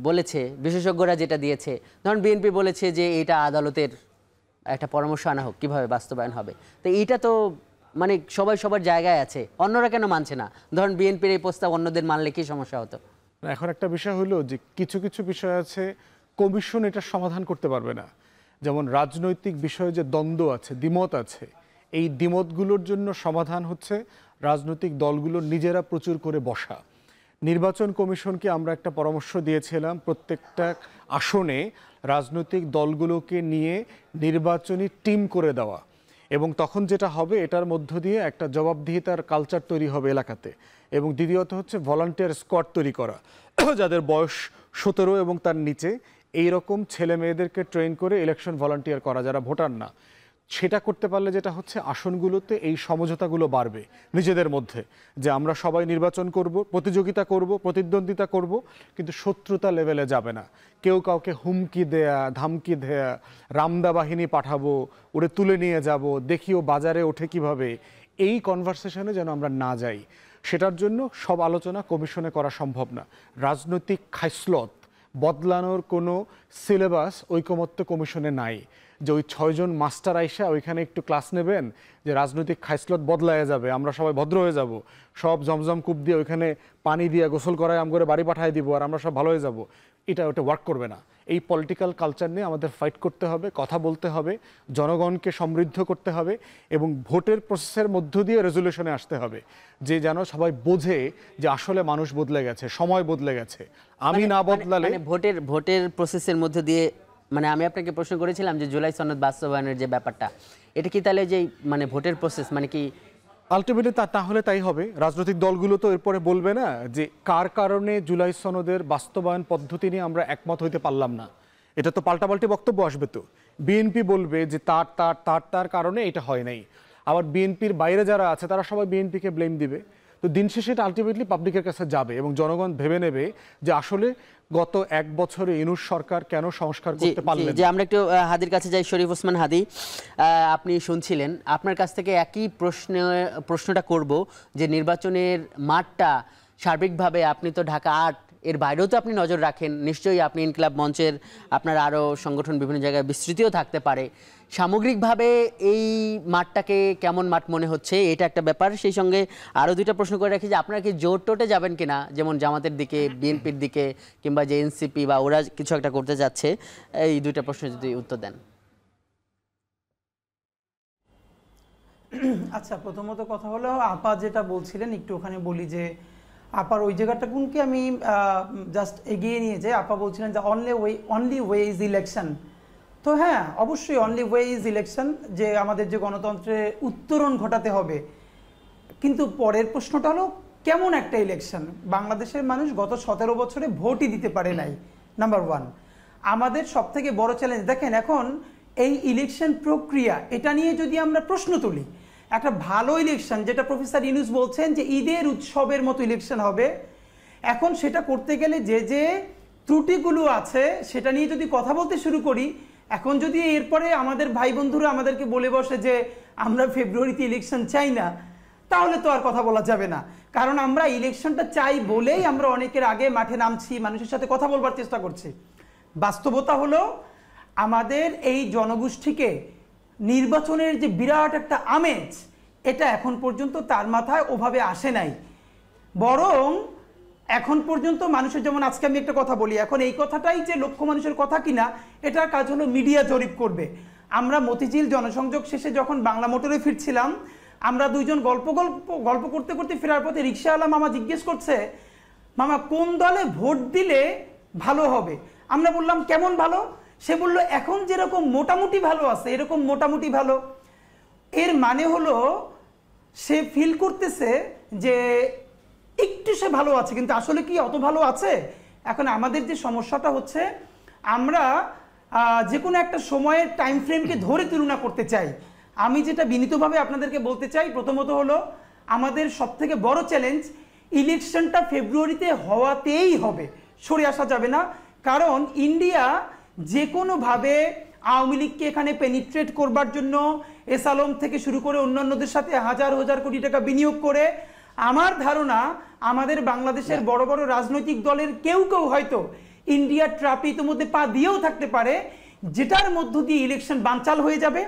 বলেছে, বিশেষজ্ঞরা যেটা দিয়েছে, ধরুন বিএনপি বলেছে যে এটা আদালতের একটা পরামর্শ আনা হোক কীভাবে বাস্তবায়ন হবে। তো এইটা তো মানে সবাই সবার জায়গায় আছে, অন্যরা কেন মানছে না? ধরুন বিএনপির এই প্রস্তাব অন্যদের মানলে কি সমস্যা হতো? এখন একটা বিষয় হলো যে কিছু কিছু বিষয় আছে কমিশন এটা সমাধান করতে পারবে না। যেমন রাজনৈতিক বিষয়ে যে দ্বন্দ্ব আছে, দ্বিমত আছে, এই দ্বিমতগুলোর জন্য সমাধান হচ্ছে রাজনৈতিক দলগুলো নিজেরা প্রচুর করে বসা। নির্বাচন কমিশনকে আমরা একটা পরামর্শ দিয়েছিলাম প্রত্যেকটা আসনে রাজনৈতিক দলগুলোকে নিয়ে নির্বাচনী টিম করে দেওয়া, এবং তখন যেটা হবে এটার মধ্য দিয়ে একটা জবাবদিহিতার কালচার তৈরি হবে এলাকাতে। এবং দ্বিতীয়ত হচ্ছে ভলান্টিয়ার স্কোয়াড তৈরি করা, যাদের বয়স 17 এবং তার নিচে, এই রকম ছেলে মেয়েদেরকে ট্রেন করে ইলেকশন ভলান্টিয়ার করা, যারা ভোটার না। সেটা করতে পারলে যেটা হচ্ছে আসনগুলোতে এই সমঝোতাগুলো বাড়বে নিজেদের মধ্যে, যে আমরা সবাই নির্বাচন করব, প্রতিযোগিতা করব, প্রতিদ্বন্দ্বিতা করব, কিন্তু শত্রুতা লেভেলে যাবে না। কেউ কাউকে হুমকি দেয়া, ধামকি দেয়া, রামদা বাহিনী পাঠাবো, ওরে তুলে নিয়ে যাব, দেখিও বাজারে ওঠে কিভাবে, এই কনভারসেশনে যেন আমরা না যাই। সেটার জন্য সব আলোচনা কমিশনে করা সম্ভব না। রাজনৈতিক খাইসলত বদলানোর কোনো সিলেবাস ঐকমত্য কমিশনে নাই, যে ওই 6 জন মাস্টার আইসা ওইখানে একটু ক্লাস নেবেন যে রাজনৈতিক খাইসলত বদলায় যাবে, আমরা সবাই ভদ্র হয়ে যাব, সব জমজম কূপ দিয়ে ওইখানে পানি দিয়ে গোসল করায় আম করে বাড়ি পাঠিয়ে দিব আর আমরা সব ভালো হয়ে যাব। এটা ওটা ওয়ার্ক করবে না। এই পলিটিক্যাল কালচার নিয়ে আমাদের ফাইট করতে হবে, কথা বলতে হবে, জনগণকে সমৃদ্ধ করতে হবে, এবং ভোটের প্রসেসের মধ্য দিয়ে রেজুলেশনে আসতে হবে, যে যেন সবাই বোঝে যে আসলে মানুষ বদলে গেছে, সময় বদলে গেছে। আমি না বদলালে ভোটের প্রসেসের মধ্য দিয়ে, মানে আমি আপনাকে প্রশ্ন করেছিলাম যে জুলাই সনদ বাস্তবায়নের যে ব্যাপারটা, এটা কি তাহলে যে মানে ভোটের প্রসেস মানে কি আলটিমেটলি তাহলে তাই হবে। রাজনৈতিক দলগুলো তো এরপরে বলবে না যে কার কারণে জুলাই সনদের বাস্তবায়ন পদ্ধতি নিয়ে আমরা একমত হইতে পারলাম না, এটা তো পাল্টাপাল্টি বক্তব্য আসবে। তো বিএনপি বলবে যে তার কারণে এটা হয় নাই, আবার বিএনপির বাইরে যারা আছে তারা সবাই বিএনপিকে ব্লেম দিবে। তো দিন শেষে এটা আলটিমেটলি পাবলিকের কাছে যাবে এবং জনগণ ভেবে নেবে যে আসলে গত 1 বছরে ইউনূস সরকার কেন সংস্কার করতে পারলেন। যে আমরা একটু হাদির কাছে যাই। শরীফ ওসমান হাদি, আপনি শুনছিলেন, আপনার কাছ থেকে একই প্রশ্নটা করব যে নির্বাচনের মাঠটা সার্বিকভাবে, আপনি তো ঢাকা 8 এর বাইরেও তো আপনি নজর রাখেন, নিশ্চয়ই আপনি ইনকিলাব মঞ্চের, আপনার আরও সংগঠন বিভিন্ন জায়গায় বিস্তৃতিও থাকতে পারে, সামগ্রিকভাবে এই মাঠটাকে কেমন মাঠ মনে হচ্ছে, এটা একটা ব্যাপার। সেই সঙ্গে আরও 2টা প্রশ্ন করে রাখি যে আপনারা কি জোট টোটে যাবেন কিনা, যেমন জামাতের দিকে, বিএনপির দিকে, কিংবা যে এনসিপি বা ওরা কিছু একটা করতে যাচ্ছে, এই 2টা প্রশ্ন যদি উত্তর দেন। আচ্ছা, প্রথমত কথা হলো আপা যেটা বলছিলেন, একটু ওখানে বলি যে আপার ওই জায়গাটা কোনকে আমি জাস্ট এগিয়ে নিয়ে যাই। আপা বলছিলেন যে অনলি ওয়ে ইজ ইলেকশন। তো হ্যাঁ, অবশ্যই অনলি ওয়ে ইজ ইলেকশন, যে আমাদের যে গণতন্ত্রে উত্তরণ ঘটাতে হবে, কিন্তু পরের প্রশ্নটা হলো কেমন একটা ইলেকশন? বাংলাদেশের মানুষ গত 17 বছরে ভোটই দিতে পারে নাই, নাম্বার 1। আমাদের সব থেকে বড় চ্যালেঞ্জ দেখেন, এখন এই ইলেকশন প্রক্রিয়া এটা নিয়ে যদি আমরা প্রশ্ন তুলি, একটা ভালো ইলেকশন যেটা প্রফেসর ইউনূস বলছেন যে ঈদের উৎসবের মতো ইলেকশন হবে, এখন সেটা করতে গেলে যে যে ত্রুটিগুলো আছে সেটা নিয়ে যদি কথা বলতে শুরু করি, এখন যদি এরপরে আমাদের ভাই বন্ধুরা আমাদেরকে বলে বসে যে আমরা ফেব্রুয়ারিতে ইলেকশন চাই না, তাহলে তো আর কথা বলা যাবে না। কারণ আমরা ইলেকশনটা চাই বলেই আমরা অনেকের আগে মাঠে নামছি, মানুষের সাথে কথা বলবার চেষ্টা করছি। বাস্তবতা হলো আমাদের এই জনগোষ্ঠীকে নির্বাচনের যে বিরাট একটা আমেজ, এটা এখন পর্যন্ত তার মাথায় ওভাবে আসে নাই। বরং এখন পর্যন্ত মানুষের, যেমন আজকে আমি একটা কথা বলি, এখন এই কথাটাই যে লক্ষ মানুষের কথা কিনা এটার কাজ হলো মিডিয়া জরিপ করবে। আমরা মতিঝিল জনসংযোগ শেষে যখন বাংলা মোটরে ফিরছিলাম, আমরা দুইজন গল্প করতে করতে ফেরার পথে রিক্সাওয়ালা মামা জিজ্ঞেস করছে, মামা কোন দলে ভোট দিলে ভালো হবে? আমরা বললাম কেমন ভালো? সে বলল এখন যেরকম মোটামুটি ভালো আছে এরকম মোটামুটি ভালো। এর মানে হলো সে ফিল করতেছে যে একটু সে ভালো আছে, কিন্তু আসলে কি অত ভালো আছে? এখন আমাদের যে সমস্যাটা হচ্ছে, আমরা যে কোনো একটা সময়ের টাইম ফ্রেমকে ধরে তুলনা করতে চাই। আমি যেটা বিনীতভাবে আপনাদেরকে বলতে চাই, প্রথমত হলো আমাদের সবথেকে বড় চ্যালেঞ্জ, ইলেকশনটা ফেব্রুয়ারিতে হওয়াতেই হবে, সরে আসা যাবে না। কারণ ইন্ডিয়া যে কোনোভাবে আওয়ামী লীগকে এখানে পেনিট্রেট করবার জন্য এস আলম থেকে শুরু করে অন্যান্যদের সাথে হাজার হাজার কোটি টাকা বিনিয়োগ করে, আমার ধারণা আমাদের বাংলাদেশের বড় বড় রাজনৈতিক দলের কেউ কেউ হয়তো ইন্ডিয়ার ট্রাপে ইতিমধ্যে পা দিয়েও থাকতে পারে, যেটার মধ্য দিয়ে ইলেকশন বানচাল হয়ে যাবে।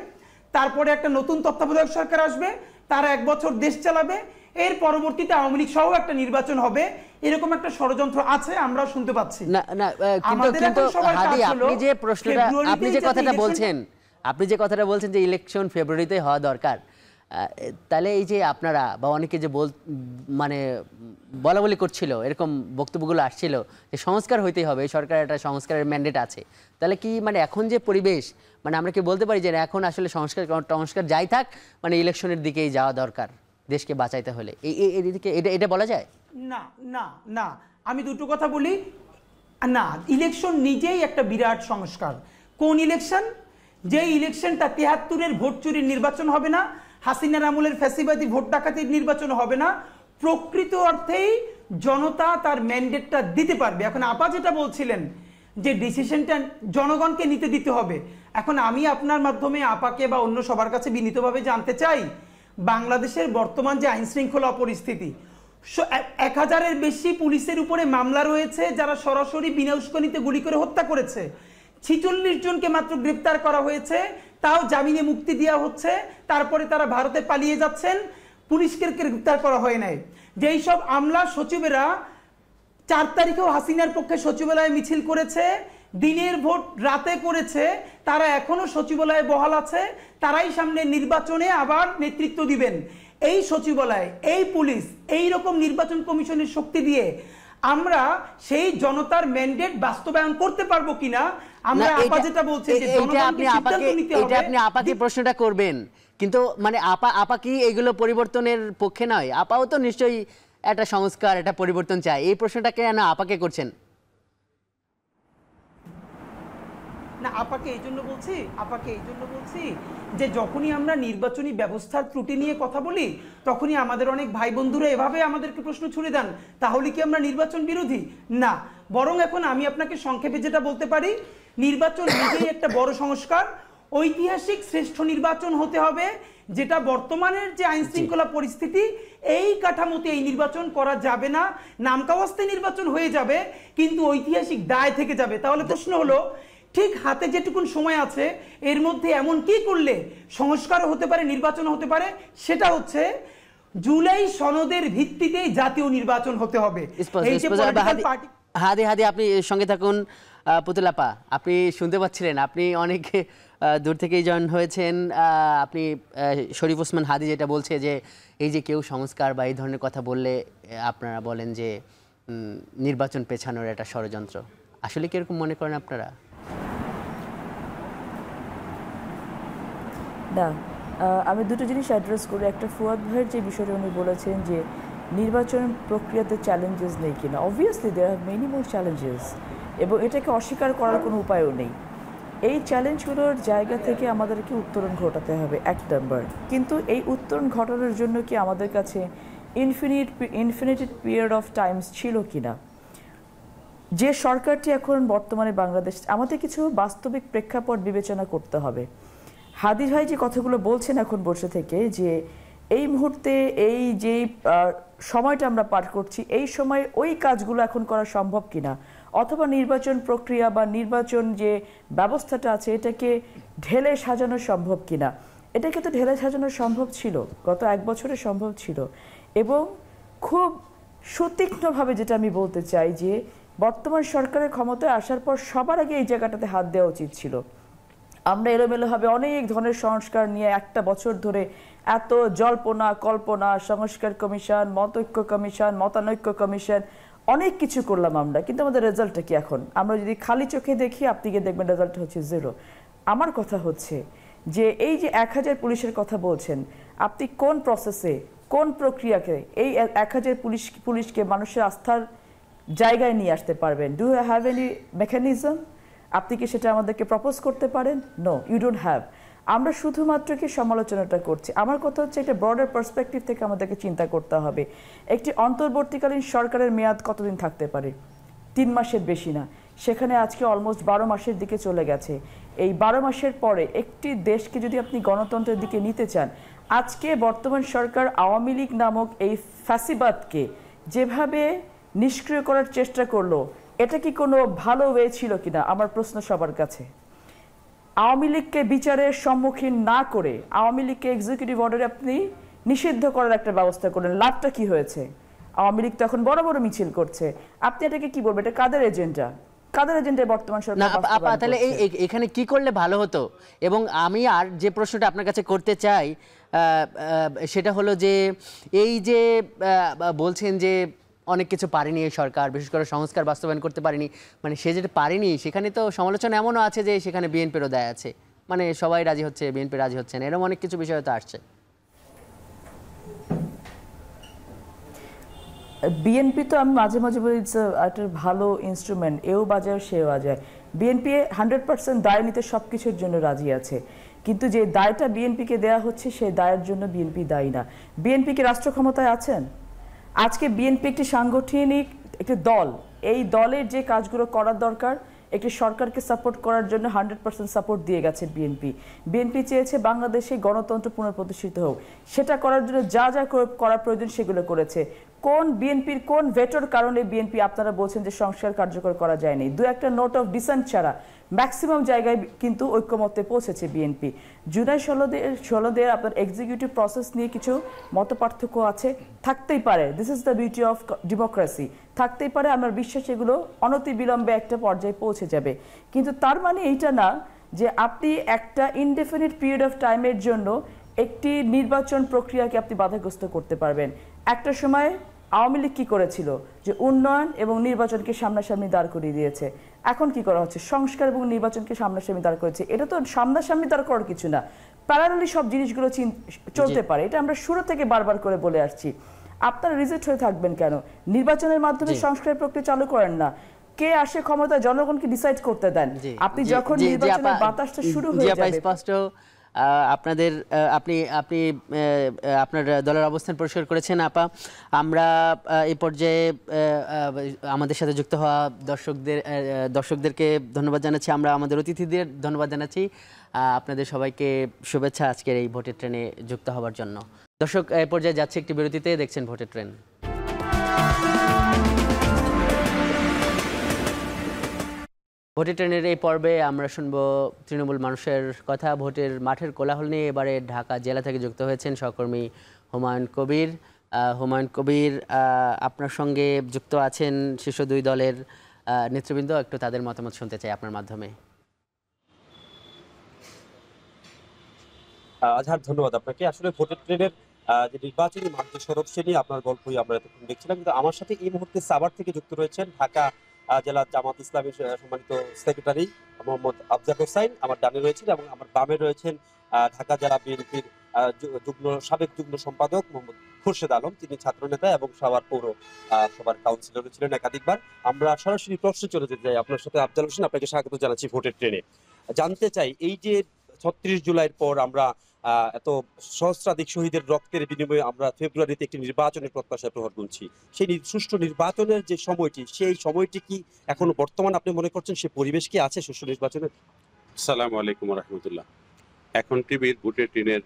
তারপরে একটা নতুন তত্ত্বাবধায়ক সরকার আসবে, তারা 1 বছর দেশ চালাবে, এর পরবর্তীতে আওয়ামী লীগ সহ একটা নির্বাচন হবে, এরকম একটা ষড়যন্ত্র আছে, আমরা শুনতে পাচ্ছি। না না, কিন্তু হাদি, আপনি যে প্রশ্নটা, আপনি যে কথাটা বলছেন যে ইলেকশন ফেব্রুয়ারিতে হওয়া দরকার, তাহলে এই যে আপনারা বা অনেকে যে মানে বলা বলি করছিল, এরকম বক্তব্যগুলো আসছিল যে সংস্কার হইতেই হবে, এই সরকারের একটা সংস্কারের ম্যান্ডেট আছে, তাহলে কি মানে এখন যে পরিবেশ, মানে আমরা কি বলতে পারি যে এখন আসলে সংস্কার যাই থাক, মানে ইলেকশনের দিকেই যাওয়া দরকার দেশকে বাঁচাইতে হলে, এদিকে এটা বলা যায়? না না না, আমি দুটো কথা বলি না। ইলেকশন নিজেই একটা বিরাট সংস্কার। কোন ইলেকশন? যে ইলেকশনটা 73-এর ভোট চুরির নির্বাচন হবে না, হাসিনার আমলের ফ্যাসিবাদী ভোট ডাকাতির নির্বাচন হবে না, প্রকৃত অর্থেই জনতা তার ম্যান্ডেটটা দিতে পারবে। এখন আপা যেটা বলছিলেন যে ডিসিশনটা জনগণকে নিতে দিতে হবে, এখন আমি আপনার মাধ্যমে আপাকে বা অন্য সবার কাছে বিনীতভাবে জানতে চাই, বাংলাদেশের বর্তমান যে আইন শৃঙ্খলা পরিস্থিতি, 1000-এর বেশি পুলিশের উপরে মামলা রয়েছে যারা সরাসরি বিনা উস্কানিতে গুলি করে হত্যা করেছে। 46 জনকে মাত্র গ্রেপ্তার করা হয়েছে, তাও জামিনে মুক্তি দেওয়া হচ্ছে, তারপরে তারা ভারতে পালিয়ে যাচ্ছেন, পুলিশকে গ্রেপ্তার করা হয় নাই। যেই সব আমলা সচিবেরা 4 তারিখেও হাসিনার পক্ষে সচিবালয়ে মিছিল করেছে, দিনের ভোট রাতে করেছে, তারা এখনো সচিবালয়ে বহাল আছে, তারাই সামনে নির্বাচনে আবার নেতৃত্ব দিবেন। এই সচিবালয়, এই পুলিশ, এই রকম নির্বাচন কমিশনের শক্তি দিয়ে আমরা সেই জনতার ম্যান্ডেট বাস্তবায়ন করতে পারবো কিনা, আমরা আপা যেটা বলছি যে জনগণকে সিদ্ধান্ত নিতে হবে। এটা আপনি আপাকে প্রশ্নটা করবেন, কিন্তু মানে আপা কি এগুলো পরিবর্তনের পক্ষে নয়? আপাও তো নিশ্চয়ই একটা সংস্কার, একটা পরিবর্তন চায়, এই প্রশ্নটা কেন আপাকে করছেন? না, আপাকে এই জন্য বলছি যে যখনই আমরা নির্বাচনী ব্যবস্থার ত্রুটি নিয়ে কথা বলি, তখনই আমাদের অনেক ভাই বন্ধুরা এভাবে আমাদেরকে প্রশ্ন ছুড়ে দেন, তাহলে কি আমরা নির্বাচন বিরোধী? না, বরং এখন আমি আপনাকে সংক্ষেপে যেটা বলতে পারি, নির্বাচন নিজেই একটা বড় সংস্কার, ঐতিহাসিক শ্রেষ্ঠ নির্বাচন হতে হবে, যেটা বর্তমানের যে আইন শৃঙ্খলা পরিস্থিতি, এই কাঠামোতে এই নির্বাচন করা যাবে না। নামকাওয়াস্তে নির্বাচন হয়ে যাবে, কিন্তু ঐতিহাসিক দায় থেকে যাবে। তাহলে প্রশ্ন হলো, ঠিক হাতে যেটুকুন সময় আছে এর মধ্যে এমন কি করলে সংস্কার হতে পারে, নির্বাচন হতে পারে, সেটা হচ্ছে জুলাই সনদের ভিত্তিতেই জাতীয় নির্বাচন হতে হবে। হাদি আপনি সঙ্গে থাকুন। পুতুলাপা, আপনি শুনতে পাচ্ছিলেন, আপনি অনেক দূর থেকেই জয়েন হয়েছেন। আপনি শরীফ ওসমান হাদি যেটা বলছে যে এই যে কেউ সংস্কার বা এই ধরনের কথা বললে আপনারা বলেন যে নির্বাচন পেছানোর একটা ষড়যন্ত্র, আসলে কি এরকম মনে করেন আপনারা? না, আমি দুটো জিনিস অ্যাড্রেস করি। একটা, ফুয়াদ ভাইয়ের যে বিষয়টা উনি বলেছেন যে নির্বাচন প্রক্রিয়াতে চ্যালেঞ্জেস নেই কিনা। Obviously there have many more challenges, এবং এটাকে অস্বীকার করার কোনো উপায়ও নেই। এই চ্যালেঞ্জগুলোর জায়গা থেকে আমাদেরকে উত্তরণ ঘটাতে হবে, এক নাম্বার। কিন্তু এই উত্তরণ ঘটানোর জন্য কি আমাদের কাছে ইনফিনিট পিরিয়ড অফ টাইমস ছিল কিনা? যে সরকারটি এখন বর্তমানে বাংলাদেশ, আমাদের কিছু বাস্তবিক প্রেক্ষাপট বিবেচনা করতে হবে। হাদি ভাই যে কথাগুলো বলছেন এখন বসে থেকে, যে এই মুহূর্তে এই যে সময়টা আমরা পার করছি, এই সময় ওই কাজগুলো এখন করা সম্ভব কিনা, অথবা নির্বাচন প্রক্রিয়া বা নির্বাচন যে ব্যবস্থাটা আছে এটাকে ঢেলে সাজানো সম্ভব কিনা। এটাকে তো ঢেলে সাজানো সম্ভব ছিল, গত 1 বছরে সম্ভব ছিল। এবং খুব সুতীক্ষ্ণভাবে যেটা আমি বলতে চাই যে বর্তমান সরকারের ক্ষমতায় আসার পর সবার আগে এই জায়গাটাতে হাত দেওয়া উচিত ছিল। আমরা এলোমেলোভাবে অনেক ধরনের সংস্কার নিয়ে 1টা বছর ধরে এত জল্পনা কল্পনা, সংস্কার কমিশন, মতৈক্য কমিশন, মতানৈক্য কমিশন, অনেক কিছু করলাম আমরা, কিন্তু আমাদের রেজাল্টটা কি? এখন আমরা যদি খালি চোখে দেখি, আপনি গিয়ে দেখবেন রেজাল্ট হচ্ছে 0। আমার কথা হচ্ছে যে এই যে 1000 পুলিশের কথা বলছেন, আপনি কোন প্রসেসে, কোন প্রক্রিয়াকে এই 1000 পুলিশকে মানুষের আস্থার জায়গায় নিয়ে আসতে পারবেন? Do you have any mechanism? আপনি কি সেটা আমাদেরকে প্রপোজ করতে পারেন? No, you don't have. আমরা শুধুমাত্র কি সমালোচনাটা করছি। আমার কথা হচ্ছে একটা ব্রডার পার্সপেক্টিভ থেকে আমাদেরকে চিন্তা করতে হবে। একটি অন্তর্বর্তীকালীন সরকারের মেয়াদ কতদিন থাকতে পারে? 3 মাসের বেশি না। সেখানে আজকে অলমোস্ট 12 মাসের দিকে চলে গেছে। এই 12 মাসের পরে একটি দেশকে যদি আপনি গণতন্ত্রের দিকে নিতে চান, আজকে বর্তমান সরকার আওয়ামী লীগ নামক এই ফ্যাসিবাদকে যেভাবে নিষ্ক্রিয় করার চেষ্টা করলো, এটা কি কোনো ভালো ওয়ে ছিল কিনা? আমার প্রশ্ন সবার কাছে। আওয়ামী লীগকে বিচারের সম্মুখীন না করে আওয়ামী লীগকে এক্সিকিউটিভ অর্ডারে আপনি নিষিদ্ধ করার একটা ব্যবস্থা করলেন, লাভটা কি হয়েছে? আওয়ামী লীগ তো এখন বড় বড় মিছিল করছে। আপনি এটাকে কি বলবেন? এটা কাদের এজেন্ডা? কাদের এজেন্ডায় বর্তমান সরকার? তাহলে এখানে কি করলে ভালো হতো? এবং আমি আর যে প্রশ্নটা আপনার কাছে করতে চাই সেটা হলো যে এই যে বলছেন যে অনেক কিছু পারেনি এই সরকার, বিশেষ করে সংস্কার বাস্তবায়ন করতে পারেনি, মানে সে যেটা পারেনি সেখানে তো সমালোচনা এমনও আছে যে সেখানে বিএনপিরও দায় আছে, মানে সবাই রাজি হচ্ছে, বিএনপি রাজি হচ্ছে না, এরকম অনেক কিছু বিষয় তো আসছে। বিএনপি তো আমি মাঝে মাঝে বলি একটা ভালো ইনস্ট্রুমেন্ট, এও বাজায় সেও বাজায়। বিএনপি 100% দায় নিতে সব কিছুর জন্য রাজি আছে, কিন্তু যে দায়টা বিএনপিকে দেওয়া হচ্ছে সেই দায়ের জন্য বিএনপি দায়ী না। বিএনপি কি রাষ্ট্র ক্ষমতায় আছেন? আজকে বিএনপি একটি সাংগঠনিক একটি দল, এই দলের যে কাজগুলো করার দরকার, একটি সরকারকে সাপোর্ট করার জন্য 100% সাপোর্ট দিয়ে গেছে বিএনপি। বিএনপি চেয়েছে বাংলাদেশে গণতন্ত্র পুনঃপ্রতিষ্ঠিত হোক, সেটা করার জন্য যা যা করা প্রয়োজন সেগুলো করেছে। কোন বিএনপির কোন ভেটোর কারণে বিএনপি আপনারা বলছেন যে সংস্কার কার্যকর করা যায়নি? 2-একটা নোট অফ ডিসেন্ট ছাড়া ম্যাক্সিমাম জায়গায় কিন্তু ঐক্যমত্যে পৌঁছেছে বিএনপি। জুলাই 16 আপনার এক্সিকিউটিভ প্রসেস নিয়ে কিছু মতপার্থক্য আছে, থাকতেই পারে, this is the beauty of democracy, থাকতেই পারে। আমার বিশ্বাস এগুলো অনতিবিলম্বে একটা পর্যায়ে পৌঁছে যাবে, কিন্তু তার মানে এইটা না যে আপনি একটা ইনডেফিনিট পিরিয়ড অফ টাইমের জন্য একটি নির্বাচন প্রক্রিয়াকে আপনি বাধাগ্রস্ত করতে পারবেন। একটা সময় আওয়ামী লীগ কি করেছিল যে উন্নয়ন এবং নির্বাচনকে সামনাসামনি দাঁড় করিয়ে দিয়েছে। এখন কি করা হচ্ছে? সংস্কার এবং নির্বাচনকে সামনাসামনি দাঁড় করেছে। এটা তো সামনাসামনি দাঁড় করার কিছু না, প্যারালালি সব জিনিসগুলো চলতে পারে। এটা আমরা শুরু থেকে বারবার করে বলে আসছি। আপনারা রিজেক্ট হয়ে থাকবেন কেন? নির্বাচনের মাধ্যমে সংস্কার প্রক্রিয়া চালু করেন না। কে আসে ক্ষমতা? জনগণকে ডিসাইড করতে দেন। আপনি যখন নির্বাচনের বাতাসটা শুরু হয়ে যাবে, স্পষ্ট আপনাদের আপনি আপনার দলের অবস্থান পরিষ্কার করেছেন আপা। আমরা এই পর্যায়ে আমাদের সাথে যুক্ত হওয়া দর্শকদেরকে ধন্যবাদ জানাচ্ছি, আমরা আমাদের অতিথিদের ধন্যবাদ জানাচ্ছি। আপনাদের সবাইকে শুভেচ্ছা আজকের এই ভোটের ট্রেনে যুক্ত হওয়ার জন্য। দর্শক, এই পর্যায়ে যাচ্ছে একটি বিরতিতে, দেখছেন ভোটের ট্রেন। ভোটের ট্রেনের এই পর্বে আমরা শুনবো তৃণমূল মানুষের কথা। ভোটের মাঠের কোলাহল নিয়ে এবারে ঢাকা জেলা থেকে যুক্ত হয়েছেন সহকর্মী হুমায়ুন কবির। হুমায়ুন কবির, আপনার সঙ্গে যুক্ত আছেন শীর্ষ 2 দলের নেতৃবৃন্দ, একটু তাদের মতামত শুনতে চাই আপনার মাধ্যমে। আজহার, ধন্যবাদ আপনাকে। আসলে ভোটের ট্রেনের যে নির্বাচনী মাঠ যে সড়ক, সে নিয়ে আপনার গল্পই আমরা এতক্ষণ দেখছিলাম, কিন্তু আমার সাথে এই মুহূর্তে সাভার থেকে যুক্ত রয়েছেন ঢাকা জেলা জামাত ইসলামী সম্মানিত সেক্রেটারি মোহাম্মদ আফজাল হোসাইন, আমার ডানে রয়েছেন, এবং আমার বামে রয়েছেন ঢাকা জেলা বিএনপির সাবেক যুগ্ম সম্পাদক মোহাম্মদ খোরশেদ আলম, তিনি ছাত্র নেতা এবং সাভার পৌর সভার কাউন্সিলর ছিলেন একাধিকবার। আমরা সরাসরি প্রশ্নে চলে যেতে চাই আপনার সাথে। আফজাল হোসেন, আপনাকে স্বাগত জানাচ্ছি ভোটের ট্রেনে। জানতে চাই, এই যে 36 জুলাইয়ের পর আমরা এত সহস্রাধিক শহীদের রক্তের বিনিময়ে আমরা ফেব্রুয়ারিতে একটি নির্বাচনের প্রত্যাশায় প্রহর গুনছি, সেই সুষ্ঠু নির্বাচনের যে সময়টি, সেই সময়টি কি এখনো বর্তমান আপনি মনে করছেন? সে পরিবেশ কি আছে সুষ্ঠু নির্বাচনের? আসসালামু আলাইকুম রহমতুল্লাহ। এখন টিভির ভোটের ট্রেনের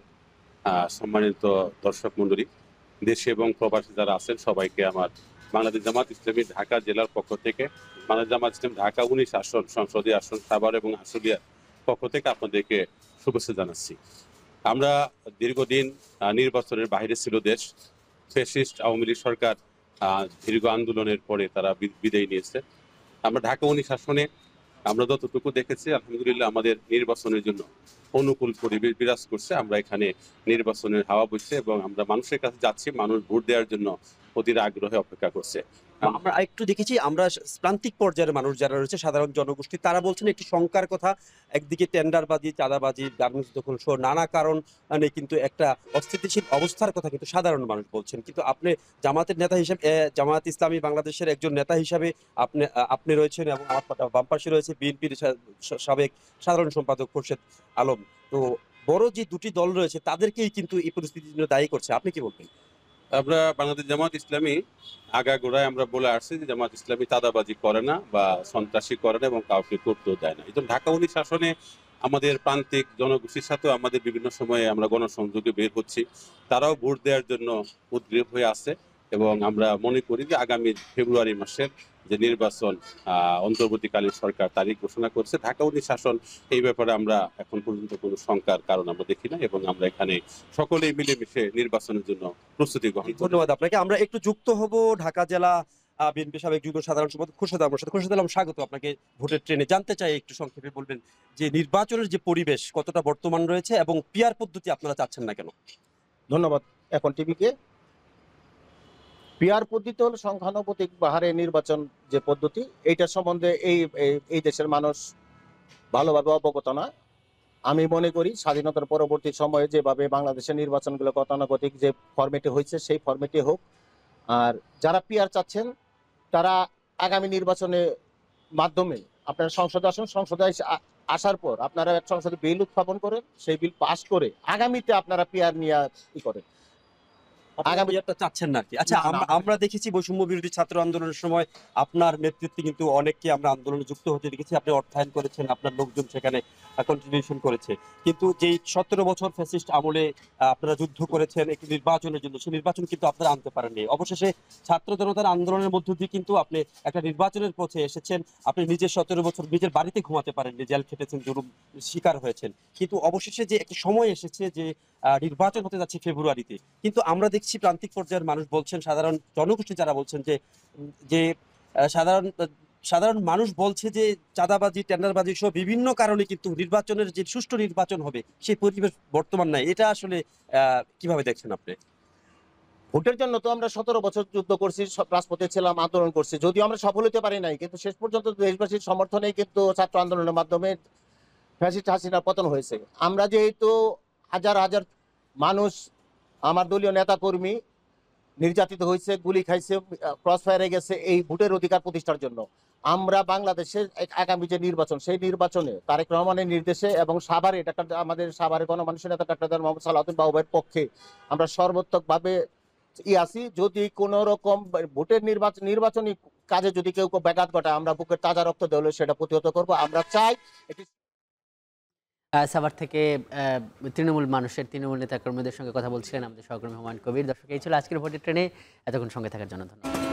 সম্মানিত দর্শক মণ্ডলী, দেশে এবং প্রবাসী যারা আছেন, সবাইকে আমার বাংলাদেশ জামাত ইসলামী ঢাকা জেলার পক্ষ থেকে, বাংলাদেশ জামাত ইসলামী ঢাকা 19 আসন সংসদীয় আসন সাভার এবং আশুলিয়ার পক্ষ থেকে আপনাদেরকে শুভেচ্ছা জানাচ্ছি। আমরা দীর্ঘদিন নির্বাচনের বাইরে ছিল দেশ। ফ্যাসিস্ট আওয়ামী লীগ সরকার দীর্ঘ আন্দোলনের পরে তারা বিদায় নিয়েছে। আমরা ঢাকা 19 আসনে আমরা যতটুকু দেখেছি, আলহামদুলিল্লাহ আমাদের নির্বাচনের জন্য অনুকূল পরিবেশ বিরাজ করছে। আমরা এখানে নির্বাচনের হাওয়া বইছে এবং আমরা মানুষের কাছে যাচ্ছি, মানুষ ভোট দেওয়ার জন্য অধীর আগ্রহে অপেক্ষা করছে। আমরা একটু দেখেছি, আমরা প্রান্তিক পর্যায়ের মানুষ যারা রয়েছে, সাধারণ জনগোষ্ঠী, তারা বলছেন একটি শঙ্কার কথা। একদিকে টেন্ডারবাজি, চাঁদাবাজি, গার্মেন্টস দখল সহ নানা কারণ কিন্তু একটা অস্থিতিশীল অবস্থার কথা কিন্তু সাধারণ মানুষ বলছেন। কিন্তু আপনি জামাতের নেতা হিসেবে, জামাত ইসলামী বাংলাদেশের একজন নেতা হিসাবে আপনি রয়েছেন এবং আমার বাম পাশে রয়েছে বিএনপির সাবেক সাধারণ সম্পাদক খোরশেদ আলম। তো বড় যে দুটি দল রয়েছে তাদেরকেই কিন্তু এই পরিস্থিতির জন্য দায়ী করছে, আপনি কি বলবেন? আমরা বাংলাদেশ জামাত ইসলামী আগাগোড়ায় আমরা বলে আসছি যে জামাত ইসলামী চাঁদাবাজি করে না বা সন্ত্রাসী করে না এবং কাউকে করতেও দেয় না। এই জন্য ঢাকা 19 আসনে আমাদের প্রান্তিক জনগোষ্ঠীর সাথেও আমাদের বিভিন্ন সময়ে আমরা গণসংযোগে বের হচ্ছি, তারাও ভোট দেওয়ার জন্য উদ্গ্রীব হয়ে আছে এবং আমরা মনে করি যে আগামী ফেব্রুয়ারি মাসের যে নির্বাচন অন্তর্বর্তীকালীন সরকার তারিখ ঘোষণা করছে, ঢাকা 19 আসন, এই ব্যাপারে আমরা এখন পর্যন্ত কোনো শঙ্কার কারণ আমরা দেখি না এবং আমরা এখানে সকলেই মিলেমিশে নির্বাচনের জন্য প্রস্তুতি গ্রহণ করি। ধন্যবাদ আপনাকে। আমরা একটু যুক্ত হব ঢাকা জেলা বিএনপি সাবেক যুগ্ম সাধারণ সম্পাদক খোরশেদ আলমের সাথে। খোরশেদ আলম, স্বাগত আপনাকে ভোটের ট্রেনে। জানতে চাই একটু সংক্ষেপে বলবেন যে নির্বাচনের যে পরিবেশ কতটা বর্তমান রয়েছে এবং পিআর পদ্ধতি আপনারা চাচ্ছেন না কেন? ধন্যবাদ এখন টিভিকে। পিআর পদ্ধতি হল সংখ্যানুপাতিক হারে নির্বাচন যে পদ্ধতি, এইটার সম্বন্ধে এই দেশের মানুষ ভালোভাবে অবগত না। আমি মনে করি স্বাধীনতার পরবর্তী সময়ে যেভাবে বাংলাদেশের নির্বাচনগুলো গতানুগতিক যে ফরম্যাটে হয়েছে সেই ফরম্যাটে হোক। আর যারা পিআর চাচ্ছেন তারা আগামী নির্বাচনের মাধ্যমে আপনারা সংসদে আসুন, সংসদে আসার পর আপনারা সংসদে বিল উত্থাপন করেন, সেই বিল পাস করে আগামীতে আপনারা পিআর নিয়ে করেন। চাচ্ছেন না কি? আচ্ছা, আমরা দেখেছি বৈষম্য বিরোধী ছাত্র আন্দোলনের সময় আপনার নেতৃত্বে কিন্তু অনেককে আমরা আন্দোলনে যুক্ত হতে দেখেছি। আপনি অর্থায়ন করেছেন, আপনার লোকজন সেখানে কন্ট্রিবিউশন করেছে। কিন্তু যেই 17 বছর ফ্যাসিস্ট আমলে আপনারা যুদ্ধ করেছেন একটি নির্বাচনের জন্য, সেই নির্বাচন কিন্তু আপনারা আনতে পারেননি। অবশেষে ছাত্র জনতার আন্দোলনের মধ্য দিয়ে কিন্তু আপনি একটা নির্বাচনের পথে এসেছেন। আপনি নিজের 17 বছর নিজের বাড়িতে ঘুমাতে পারেননি, জেল খেটেছেন, জুলুম শিকার হয়েছেন। কিন্তু অবশেষে যে একটি সময় এসেছে যে নির্বাচন হতে যাচ্ছে ফেব্রুয়ারিতে, কিন্তু আমরা দেখছি প্রান্তিক পর্যায়ের মানুষ বলছেন, সাধারণ জনগোষ্ঠী যারা বলছেন যে সাধারণ মানুষ বলছে যে চাঁদাবাজি, টেন্ডারবাজি সহ বিভিন্ন কারণে কিন্তু নির্বাচনের যে সুষ্ঠু নির্বাচন হবে সেই পরিবেশ বর্তমান নাই। এটা আসলে কিভাবে দেখছেন আপনি? ভোটের জন্য তো আমরা 17 বছর যুদ্ধ করছি, রাজপথে ছিলাম, আন্দোলন করছি, যদিও আমরা সফল হতে পারি নাই, কিন্তু শেষ পর্যন্ত দেশবাসীর সমর্থনে কিন্তু ছাত্র আন্দোলনের মাধ্যমে ফ্যাসিস্ট হাসিনার পতন হয়েছে। আমরা যেহেতু হাজার হাজার মানুষ, আমার দলীয় নেতা কর্মী নির্যাতিত হয়েছে, গুলি খাইছে, ক্রস ফায়ারে গেছে এই ভোটের অধিকার প্রতিষ্ঠার জন্য, আমরা বাংলাদেশের আগামী যে নির্বাচন, সেই নির্বাচনে তারেক রহমানের নির্দেশে এবং সাভারে আমাদের সাভারে গণমানুষের নেতা ডাক্তার মোহাম্মদ সালাউদ্দিন বাবুভাইয়ের পক্ষে আমরা সর্বাত্মকভাবে আছি। যদি কোনো রকম ভোটের নির্বাচনী কাজে যদি কেউ ব্যাঘাত ঘটায়, আমরা বুকের তাজা রক্ত দেওয়া সেটা প্রতিহত করব। আমরা চাই সাভার থেকে তৃণমূল নেতাকর্মীদের সঙ্গে কথা বলছিলেন আমাদের সহকর্মী হুমায়ুন কবির। দর্শক, এই ছিল আজকের ভোটের ট্রেনে। এতক্ষণ সঙ্গে থাকার জন্য ধন্যবাদ।